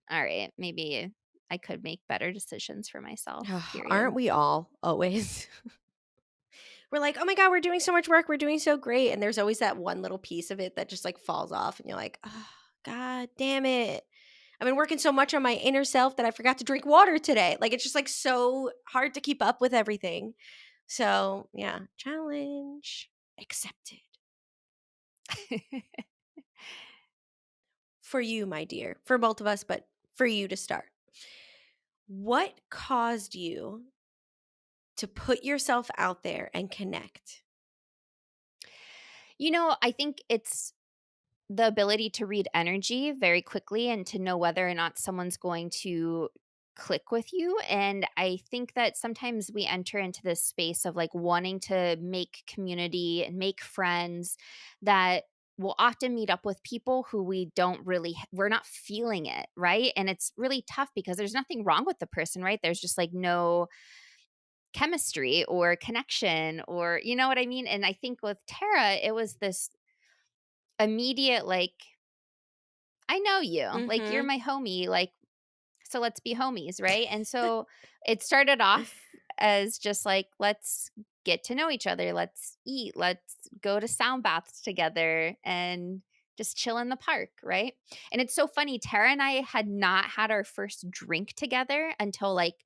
all right, maybe I could make better decisions for myself Aren't period. we all always? We're like, "Oh my god, we're doing so much work, we're doing so great," and there's always that one little piece of it that just, like, falls off, and you're like, "Oh, god damn it. I've been working so much on my inner self that I forgot to drink water today." Like, it's just, like, so hard to keep up with everything. So, yeah, challenge accepted. For you, my dear, for both of us, but for you to start. What caused you to put yourself out there and connect? I think it's the ability to read energy very quickly and to know whether or not someone's going to click with you. And I think that sometimes we enter into this space of like wanting to make community and make friends that will often meet up with people who we don't really we're not feeling it, right? And it's really tough because there's nothing wrong with the person, right? There's just like no chemistry or connection, or you know what I mean? And I think with Tara it was this immediate like, I know you. Like, you're Mhm. my homie. Like, so let's be homies, right? And so it started off as just like, let's get to know each other. Let's eat. Let's go to sound baths together and just chill in the park, right? And it's so funny. Tara and I had not had our first drink together until like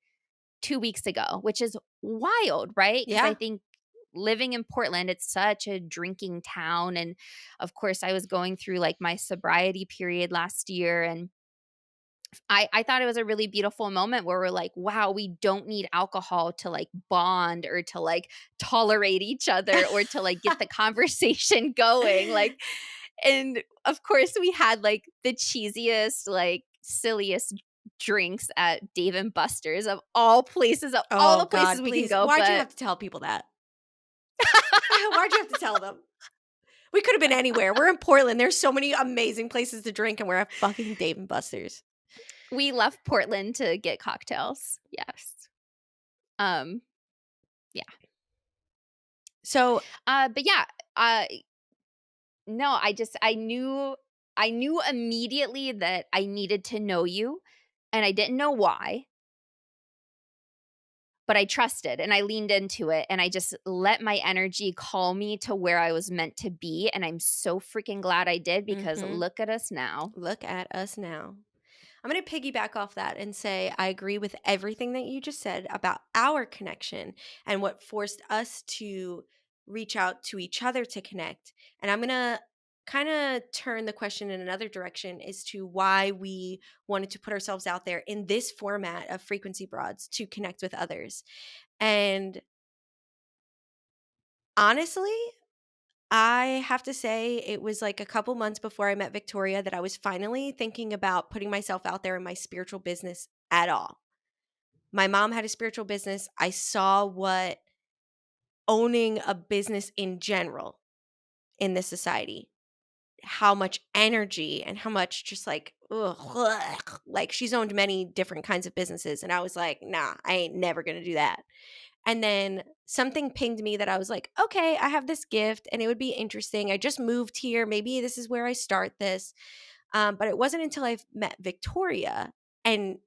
2 weeks ago, which is wild, right? Because I Yeah. think living in Portland, it's such a drinking town. And of course, I was going through like my sobriety period last year. And I thought it was a really beautiful moment where we're like, wow, we don't need alcohol to like bond or to like tolerate each other or to like get the conversation going. Like, and of course, we had like the cheesiest, like silliest drinks at Dave and Buster's of all places, of all Oh the places god, we can please. go. Why'd you But have to tell people that? Why'd you have to tell them? We could have been anywhere. We're in Portland. There's so many amazing places to drink, and we're at fucking Dave& and Buster's. we left Portland to get cocktails. Yes. Um, yeah. So But yeah, uh, no, I knew immediately that I needed to know you, and I didn't know why, but I trusted and I leaned into it and I just let my energy call me to where I was meant to be, and I'm so freaking glad I did because mhm, look at us now. look at us now. I'm going to piggyback off that and say I agree with everything that you just said about our connection and what forced us to reach out to each other to connect. And I'm going to kind of turn the question in another direction as to why we wanted to put ourselves out there in this format of frequency broads to connect with others. And honestly, I have to say it was like a couple months before I met Victoria that I was finally thinking about putting myself out there in my spiritual business at all. My mom had a spiritual business. I saw what owning a business in general in this society, how much energy and how much just like, ugh, like she's owned many different kinds of businesses. And I was like, nah, I ain't never going to do that. And then something pinged me that I was like, okay, I have this gift and it would be interesting. I just moved here. Maybe this is where I start this. But it wasn't until I met Victoria and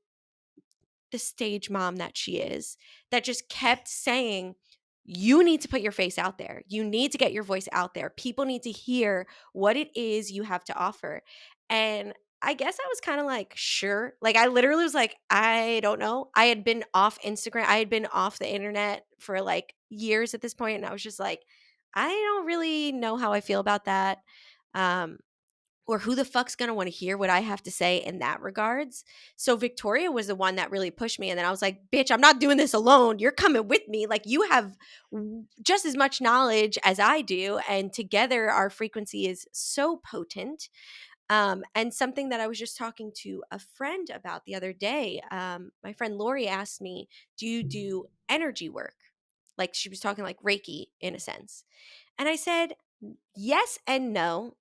the stage mom that she is that just kept saying, you need to put your face out there. You need to get your voice out there. People need to hear what it is you have to offer. And I guess I was kind of like, sure. Like, I literally was like, I don't know. I had been off Instagram, I had been off the internet for like years at this point, and I was just like, I don't really know how I feel about that. Um, or who the fuck's gonna want to hear what I have to say in that regards. So Victoria was the one that really pushed me. And then I was like, bitch, I'm not doing this alone. You're coming with me. Like, you have just as much knowledge as I do. And together our frequency is so potent. And something that I was just talking to a friend about the other day, my friend Lori asked me, do you do energy work? Like, she was talking like Reiki in a sense. And I said, yes and no.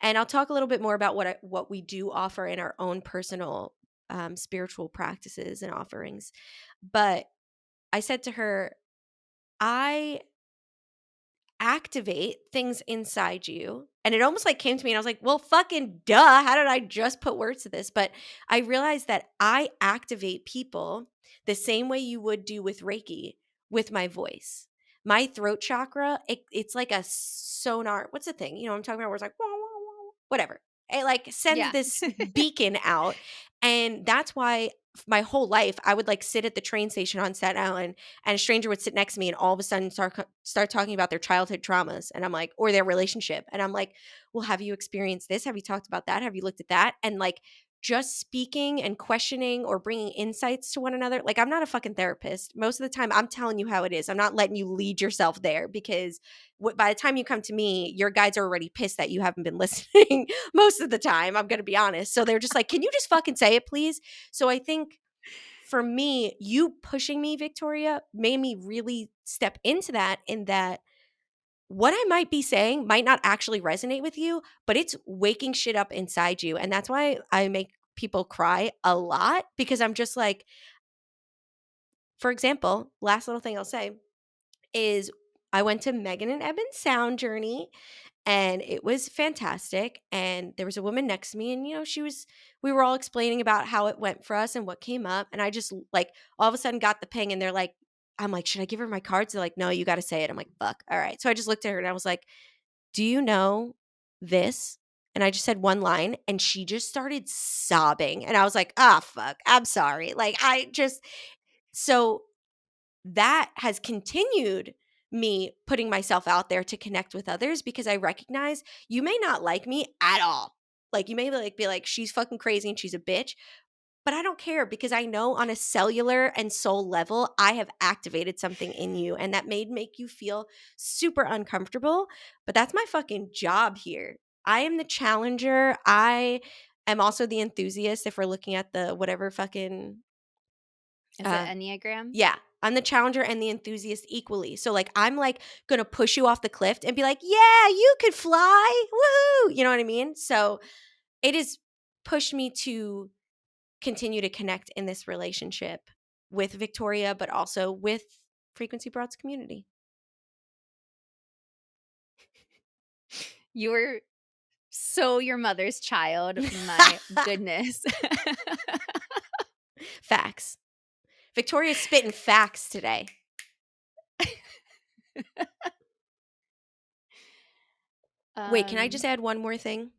And I'll talk a little bit more about what we do offer in our own personal spiritual practices and offerings. But I said to her, I activate things inside you. And it almost like came to me and I was like, well, fucking duh. How did I just put words to this? But I realized that I activate people the same way you would do with Reiki with my voice. My throat chakra, it's like a sonar. What's the thing? You know what I'm talking about? Where it's like, wah, wah, wah, whatever. It like sends Yeah. this beacon out. And that's why my whole life I would like sit at the train station on Staten Island and a stranger would sit next to me and all of a sudden start talking about their childhood traumas, and I'm like, or their relationship, and I'm like, well, have you experienced this? Have you talked about that? Have you looked at that? And like, just speaking and questioning or bringing insights to one another. Like, I'm not a fucking therapist. Most of the time I'm telling you how it is. I'm not letting you lead yourself there, because by the time you come to me, your guides are already pissed that you haven't been listening most of the time. I'm going to be honest. So they're just like, can you just fucking say it, please? So I think for me, you pushing me, Victoria, made me really step into that, in that what I might be saying might not actually resonate with you, but it's waking shit up inside you. And that's why I make people cry a lot, because I'm just like, for example, last little thing I'll say is I went to Megan and Evan's sound journey, and it was fantastic. And there was a woman next to me, and we were all explaining about how it went for us and what came up. And I just like all of a sudden got the ping, and they're like, I'm like, should I give her my cards? They're like, no, you got to say it. I'm like, fuck. All right. So I just looked at her and I was like, do you know this? And I just said one line, and she just started sobbing. And I was like, ah, fuck. I'm sorry. Like, so that has continued me putting myself out there to connect with others, because I recognize you may not like me at all. Like, you may like be like, she's fucking crazy and she's a bitch, but I don't care, because I know on a cellular and soul level, I have activated something in you, and that may make you feel super uncomfortable, but that's my fucking job here. I am the challenger. I am also the enthusiast, if we're looking at the whatever fucking Is it uh Enneagram? yeah, I'm the challenger and the enthusiast equally. So like, I'm like gonna push you off the cliff and be like, yeah, you could fly. Woohoo. You know what I mean? So it has pushed me to continue to connect in this relationship with Victoria, but also with Frequency Broad's community. You were so your mother's child. My goodness. Facts. Victoria's spitting facts today. Wait, can I just Um, add one more thing?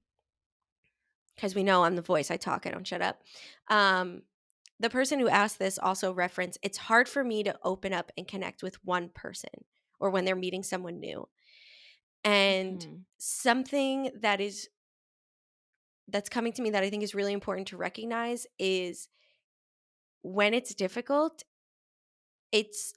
Because we know I'm the voice. I talk, I don't shut up. The person who asked this also referenced, it's hard for me to open up and connect with one person or when they're meeting someone new. And mhm. something that's coming to me that I think is really important to recognize is, when it's difficult, it's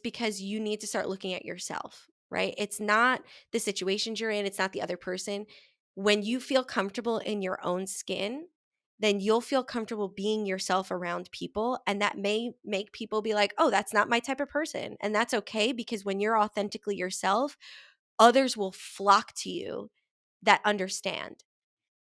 because you need to start looking at yourself, right? It's not the situations you're in, it's not the other person. When you feel comfortable in your own skin, then you'll feel comfortable being yourself around people, and that may make people be like, "Oh, that's not my type of person." And that's okay, because when you're authentically yourself, others will flock to you that understand,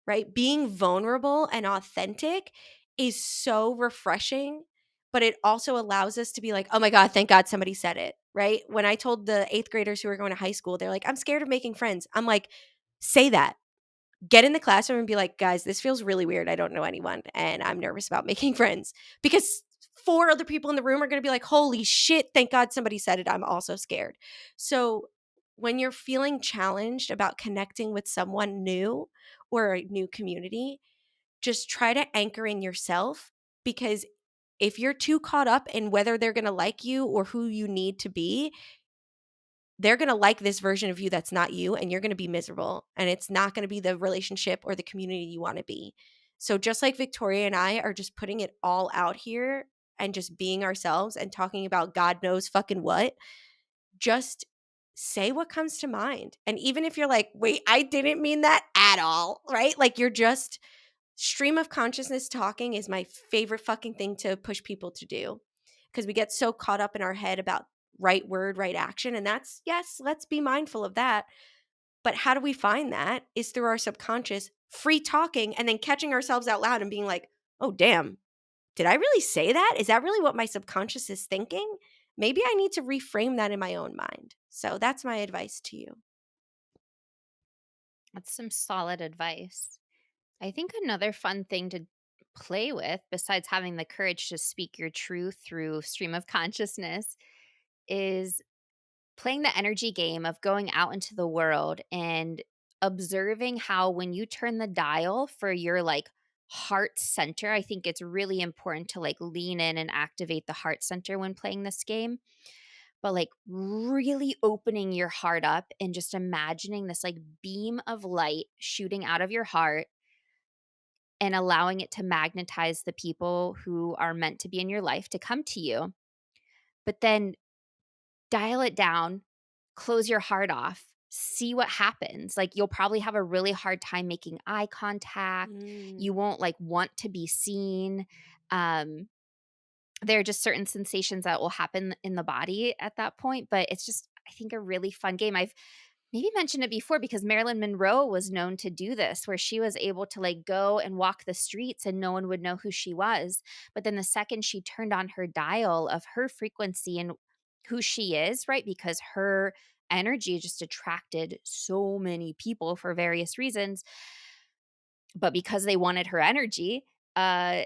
right? Being vulnerable and authentic is so refreshing, but it also allows us to be like, oh my God, thank God somebody said it, right? When I told the eighth graders who were going to high school, they're like, I'm scared of making friends. I'm like, say that. Get in the classroom and be like, guys, this feels really weird. I don't know anyone and I'm nervous about making friends, because four other people in the room are going to be like, holy shit, thank God somebody said it. I'm also scared. So when you're feeling challenged about connecting with someone new or a new community, just try to anchor in yourself, because if you're too caught up in whether they're going to like you or who you need to be, they're going to like this version of you that's not you, and you're going to be miserable, and it's not going to be the relationship or the community you want to be. So just like Victoria and I are just putting it all out here and just being ourselves and talking about God knows fucking what, just say what comes to mind. And even if you're like, wait, I didn't mean that at all, right? Like, you're just stream of consciousness talking is my favorite fucking thing to push people to do, because we get so caught up in our head about right word, right action. And that's, yes, let's be mindful of that. But how do we find that is through our subconscious free talking and then catching ourselves out loud and being like, oh, damn, did I really say that? Is that really what my subconscious is thinking? Maybe I need to reframe that in my own mind. So that's my advice to you. That's some solid advice. I think another fun thing to play with, besides having the courage to speak your truth through stream of consciousness, is playing the energy game of going out into the world and observing how when you turn the dial for your like heart center, I think it's really important to like lean in and activate the heart center when playing this game. But like really opening your heart up and just imagining this like beam of light shooting out of your heart and allowing it to magnetize the people who are meant to be in your life to come to you. But then dial it down, close your heart off, see what happens. Like, you'll probably have a really hard time making eye contact. You Mm. won't like want to be seen. Um, there are just certain sensations that will happen in the body at that point, but it's just, I think, a really fun game. I've maybe mentioned it before because Marilyn Monroe was known to do this, where she was able to like go and walk the streets and no one would know who she was. But then the second she turned on her dial of her frequency and who she is, right? Because her energy just attracted so many people for various reasons. But because they wanted her energy, uh,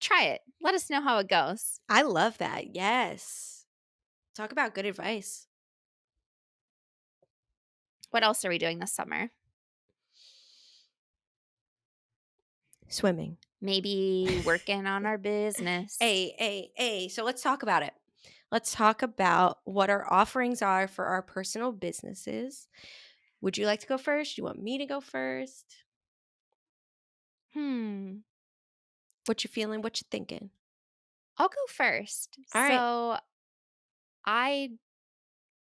try it. Let us know how it goes. I love that. Yes. Talk about good advice. What else are we doing this summer? Swimming. Maybe working on our business. Hey. So let's talk about it. Let's talk about what our offerings are for our personal businesses. Would you like to go first? Do you want me to go first? Hmm. What you feeling? What you thinking? I'll go first. All right. So I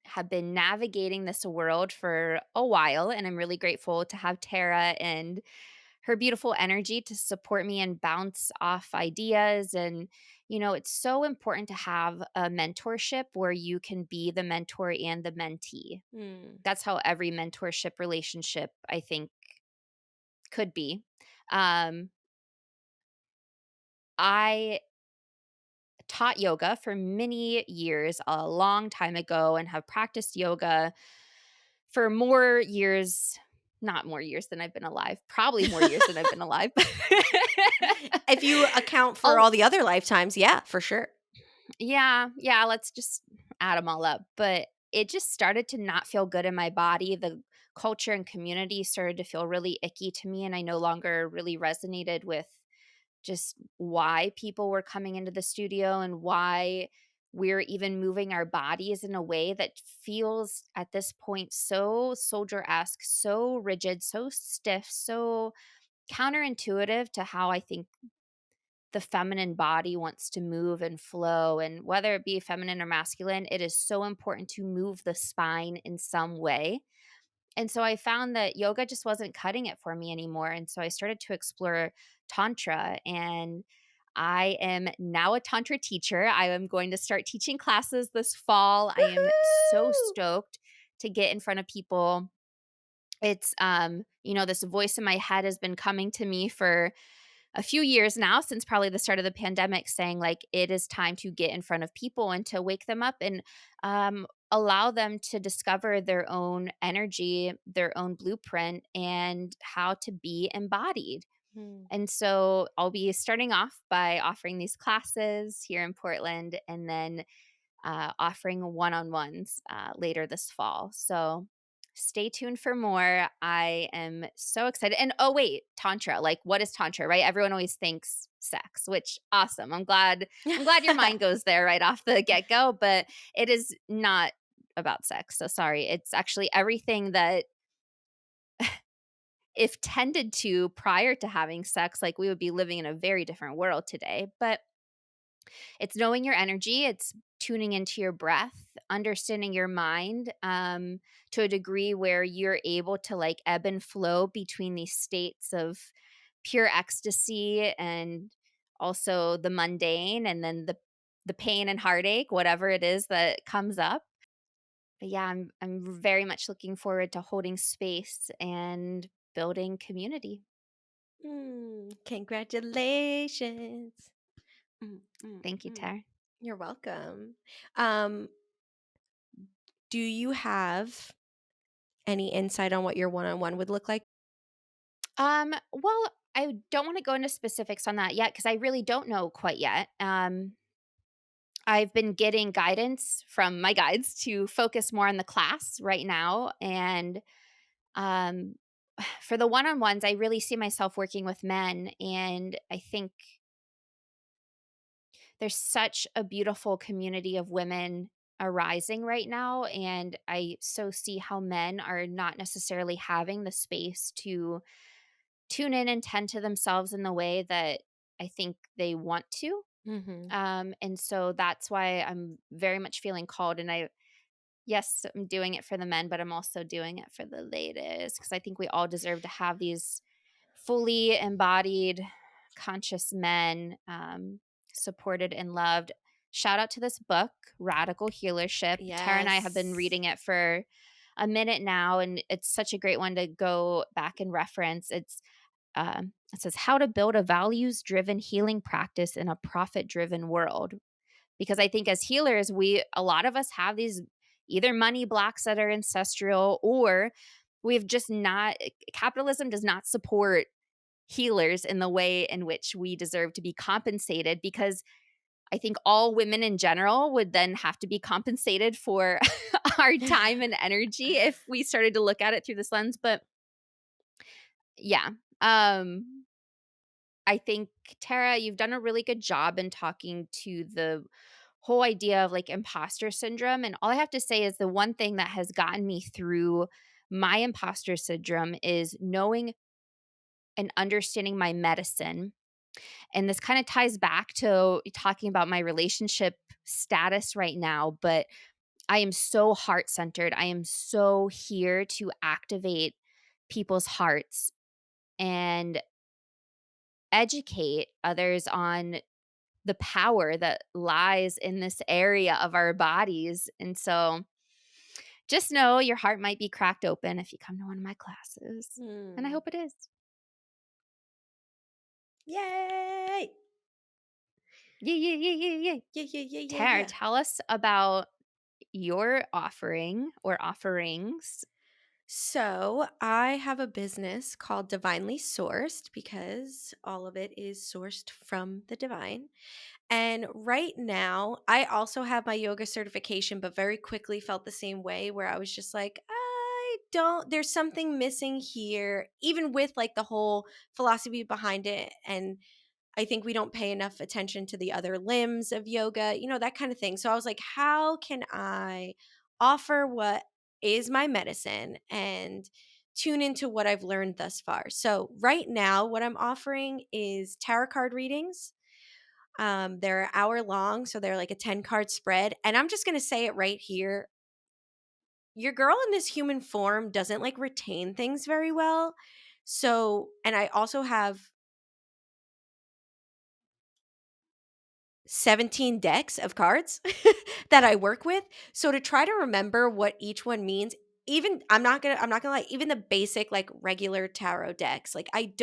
have been navigating this world for a while, and I'm really grateful to have Tara and her beautiful energy to support me and bounce off ideas. And, it's so important to have a mentorship where you can be the mentor and the mentee. Mm. That's how every mentorship relationship, I think, could be. Um, I taught yoga for many years a long time ago and have practiced yoga for more years, not more years than I've been alive, probably more years than I've been alive. If you account for Oh, all the other lifetimes, yeah, for sure. yeah, let's just add them all up. But it just started to not feel good in my body. The culture and community started to feel really icky to me, and I no longer really resonated with just why people were coming into the studio and why we're even moving our bodies in a way that feels at this point so soldier-esque, so rigid, so stiff, so counterintuitive to how I think the feminine body wants to move and flow. And whether it be feminine or masculine, it is so important to move the spine in some way. And so I found that yoga just wasn't cutting it for me anymore. And so I started to explore Tantra, and I am now a Tantra teacher. I am going to start teaching classes this fall. I am so Woohoo! stoked to get in front of people. It's this voice in my head has been coming to me for a few years now, since probably the start of the pandemic, saying like it is time to get in front of people and to wake them up and allow them to discover their own energy, their own blueprint, and how to be embodied. Mm. And so I'll be starting off by offering these classes here in Portland, and then offering one on ones later this fall. So stay tuned for more. I am so excited. And oh, wait, Tantra. Like, what is Tantra, right? Everyone always thinks sex, which awesome. I'm glad your mind goes there right off the get go, but it is not about sex, so sorry. It's actually everything that if tended to prior to having sex, like, we would be living in a very different world today, but it's knowing your energy, it's tuning into your breath, understanding your mind, to a degree where you're able to, like, ebb and flow between these states of pure ecstasy and also the mundane and then the pain and heartache, whatever it is that comes up. But yeah, I'm very much looking forward to holding space and building community. Congratulations. Mm, mm, Thank you, mm. Tara. You're welcome. Um, do you have any insight on what your one-on-one would look like? Well, I don't wanna go into specifics on that yet because I really don't know quite yet. I've been getting guidance from my guides to focus more on the class right now, and, um, for the one-on-ones, I really see myself working with men, and I think there's such a beautiful community of women arising right now, and I so see how men are not necessarily having the space to tune in and tend to themselves in the way that I think they want to. Mhm. And so that's why I'm very much feeling called. And yes, I'm doing it for the men, but I'm also doing it for the ladies because I think we all deserve to have these fully embodied, conscious men, supported and loved. Shout out to this book, Radical Healership. Tara and I have been Yes. reading it for a minute now, and it's such a great one to go back and reference. It says how to build a values driven healing practice in a profit driven world. Because I think as healers, a lot of us have these either money blocks that are ancestral, or we've just not, capitalism does not support healers in the way in which we deserve to be compensated, because I think all women in general would then have to be compensated for our time and energy if we started to look at it through this lens. But yeah, um, I think, Tara, you've done a really good job in talking to the whole idea of like imposter syndrome. And all I have to say is the one thing that has gotten me through my imposter syndrome is knowing and understanding my medicine. And this kind of ties back to talking about my relationship status right now, but I am so heart centered. I am so here to activate people's hearts and educate others on the power that lies in this area of our bodies. And so just know your heart might be cracked open if you come to one of my classes. And I Mm. hope it is. Yay! Yeah, yeah, yeah, yeah, yeah. Yeah, yeah, yeah, yeah, Tara, yeah. tell us about your offering or offerings. So, I have a business called Divinely Sourced because all of it is sourced from the divine. And right now, I also have my yoga certification, but very quickly felt the same way where I was just like, I don't, there's something missing here, even with like the whole philosophy behind it. And I think we don't pay enough attention to the other limbs of yoga, that kind of thing. So I was like, how can I offer what is my medicine and tune into what I've learned thus far? So right now, what I'm offering is tarot card readings. They're hour long, so they're like a 10 card spread. And I'm just going to say it right here. Your girl in this human form doesn't like retain things very well. So, and I also have 17 decks of cards that I work with. So to try to remember what each one means, even I'm not gonna lie, even the basic like regular tarot decks, like I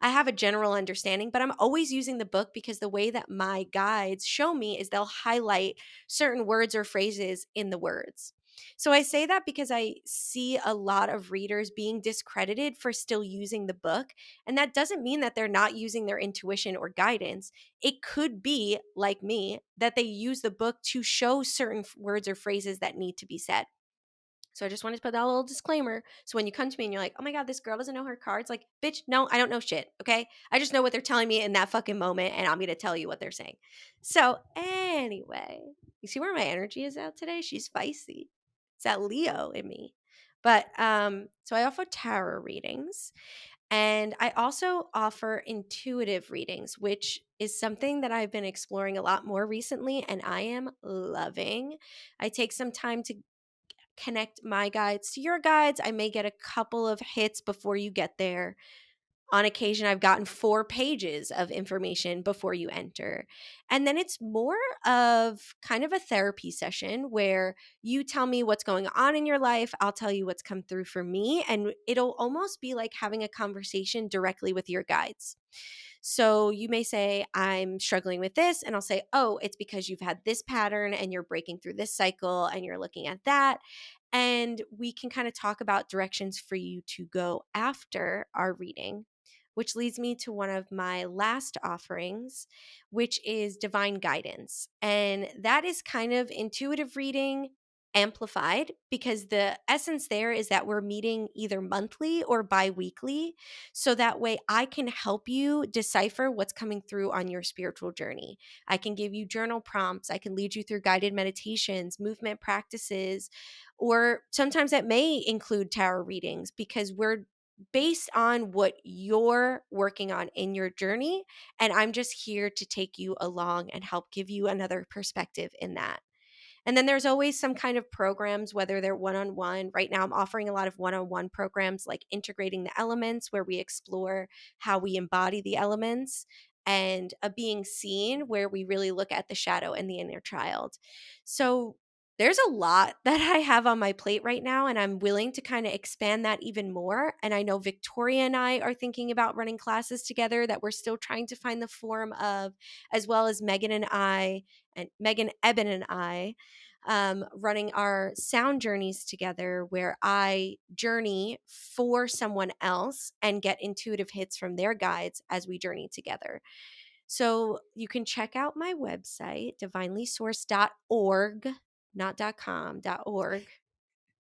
have a general understanding, but I'm always using the book because the way that my guides show me is they'll highlight certain words or phrases in the words. So I say that because I see a lot of readers being discredited for still using the book. And that doesn't mean that they're not using their intuition or guidance. It could be, like me, that they use the book to show certain words or phrases that need to be said. So I just wanted to put that little disclaimer. So when you come to me and you're like, oh my God, this girl doesn't know her cards, like, bitch, no, I don't know shit. Okay. I just know what they're telling me in that fucking moment. And I'm going to tell you what they're saying. So anyway, you see where my energy is out today? She's spicy. It's that Leo in me. But so I offer tarot readings, and I also offer intuitive readings, which is something that I've been exploring a lot more recently and I am loving. I take some time to connect my guides to your guides. I may get a couple of hits before you get there. On occasion, I've gotten 4 pages of information before you enter. And then it's more of kind of a therapy session where you tell me what's going on in your life. I'll tell you what's come through for me. And it'll almost be like having a conversation directly with your guides. So you may say, I'm struggling with this. And I'll say, oh, it's because you've had this pattern and you're breaking through this cycle and you're looking at that. And we can kind of talk about directions for you to go after our reading, which leads me to one of my last offerings, which is divine guidance. And that is kind of intuitive reading amplified, because the essence there is that we're meeting either monthly or bi-weekly, so that way I can help you decipher what's coming through on your spiritual journey. I can give you journal prompts, I can lead you through guided meditations, movement practices, or sometimes that may include tarot readings, because we're based on what you're working on in your journey. And I'm just here to take you along and help give you another perspective in that. And then there's always some kind of programs, whether they're one on one. Right now, I'm offering a lot of one on one programs like Integrating the Elements, where we explore how we embody the elements, and a Being Seen, where we really look at the shadow and the inner child. So there's a lot that I have on my plate right now, and I'm willing to kind of expand that even more. And I know Victoria and I are thinking about running classes together that we're still trying to find the form of, as well as Megan Eben and I, running our sound journeys together, where I journey for someone else and get intuitive hits from their guides as we journey together. So you can check out my website, divinelysourced.org, not .com, .org,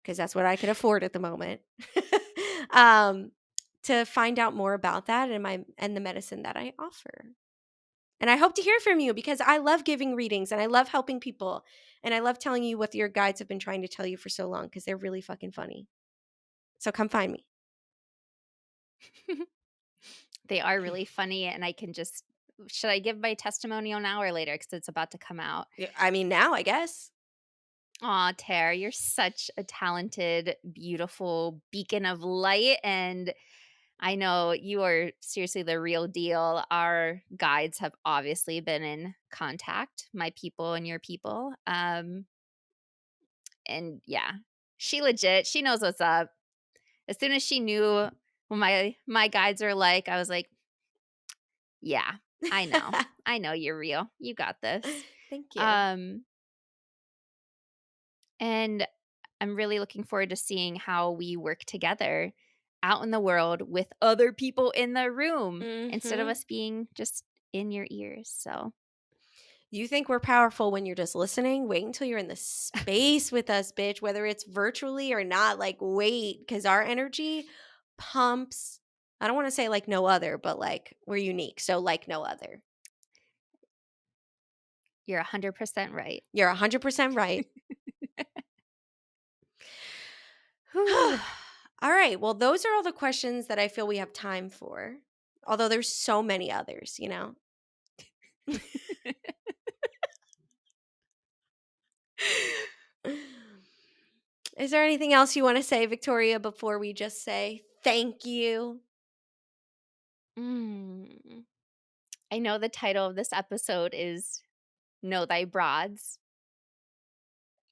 because that's what I can afford at the moment. um, to find out more about that and the medicine that I offer. And I hope to hear from you, because I love giving readings and I love helping people. And I love telling you what your guides have been trying to tell you for so long, because they're really fucking funny. So come find me. They are really funny, and I can just should I give my testimonial now or later? Because it's about to come out. Yeah, I mean, now I guess. Aw, Tara, you're such a talented, beautiful beacon of light, and I know you are seriously the real deal. Our guides have obviously been in contact, my people and your people. And yeah, she legit, she knows what's up. As soon as she knew what my guides are like, I was like, yeah, I know. I know you're real. You got this. Thank you. Um, and I'm really looking forward to seeing how we work together out in the world with other people in the room instead of Hmm. us being just in your ears. So, You think we're powerful when you're just listening? Wait until you're in the space with us, bitch, whether it's virtually or not. Like, wait, because our energy pumps. I don't want to say like no other, but like we're unique. So, like no other. you're 100% right. You're 100% right. Whew. All right. Well, those are all the questions that I feel we have time for. Although there's so many others, you know. Is there anything else you want to say, Victoria, before we just say thank you? Mm. I know the title of this episode is Know Thy Broads.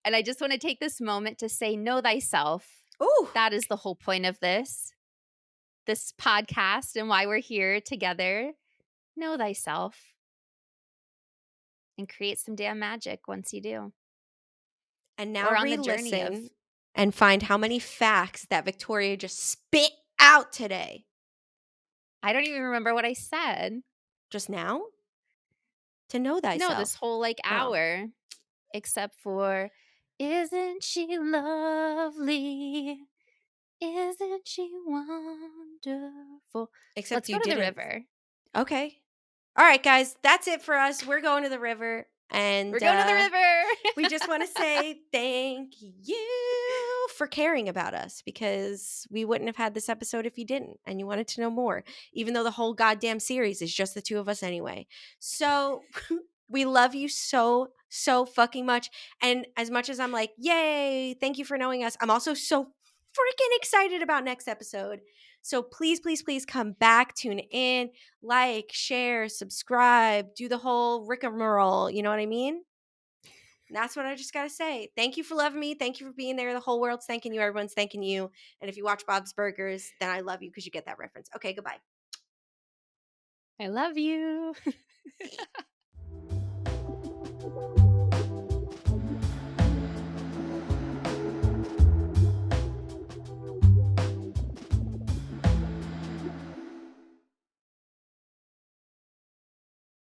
And I just want to take this moment to say, know thyself. Ooh. That is the whole point of this podcast and why we're here together. Know thyself and create some damn magic once you do. And now Or on the journey of re-listen and find how many facts that Victoria just spit out today. I don't even remember what I said. Just now? To know No, this thyself. whole like Oh. hour, except for, isn't she lovely? Isn't she wonderful? Except Let's go you to the didn't. river. Okay. All right, guys. That's it for us. We're going to the river. And We're going to the we just river. want to say thank you for caring about us, because we wouldn't have had this episode if you didn't and you wanted to know more, even though the whole goddamn series is just the two of us anyway. So we love you so, so fucking much. And as much as I'm like, yay, thank you for knowing us, I'm also so freaking excited about next episode. So please, please, please come back, tune in, like, share, subscribe, do the whole rigmarole. You know what I mean? And that's what I just got to say. Thank you for loving me. Thank you for being there. The whole world's thanking you. Everyone's thanking you. And if you watch Bob's Burgers, then I love you because you get that reference. Okay, goodbye. I love you.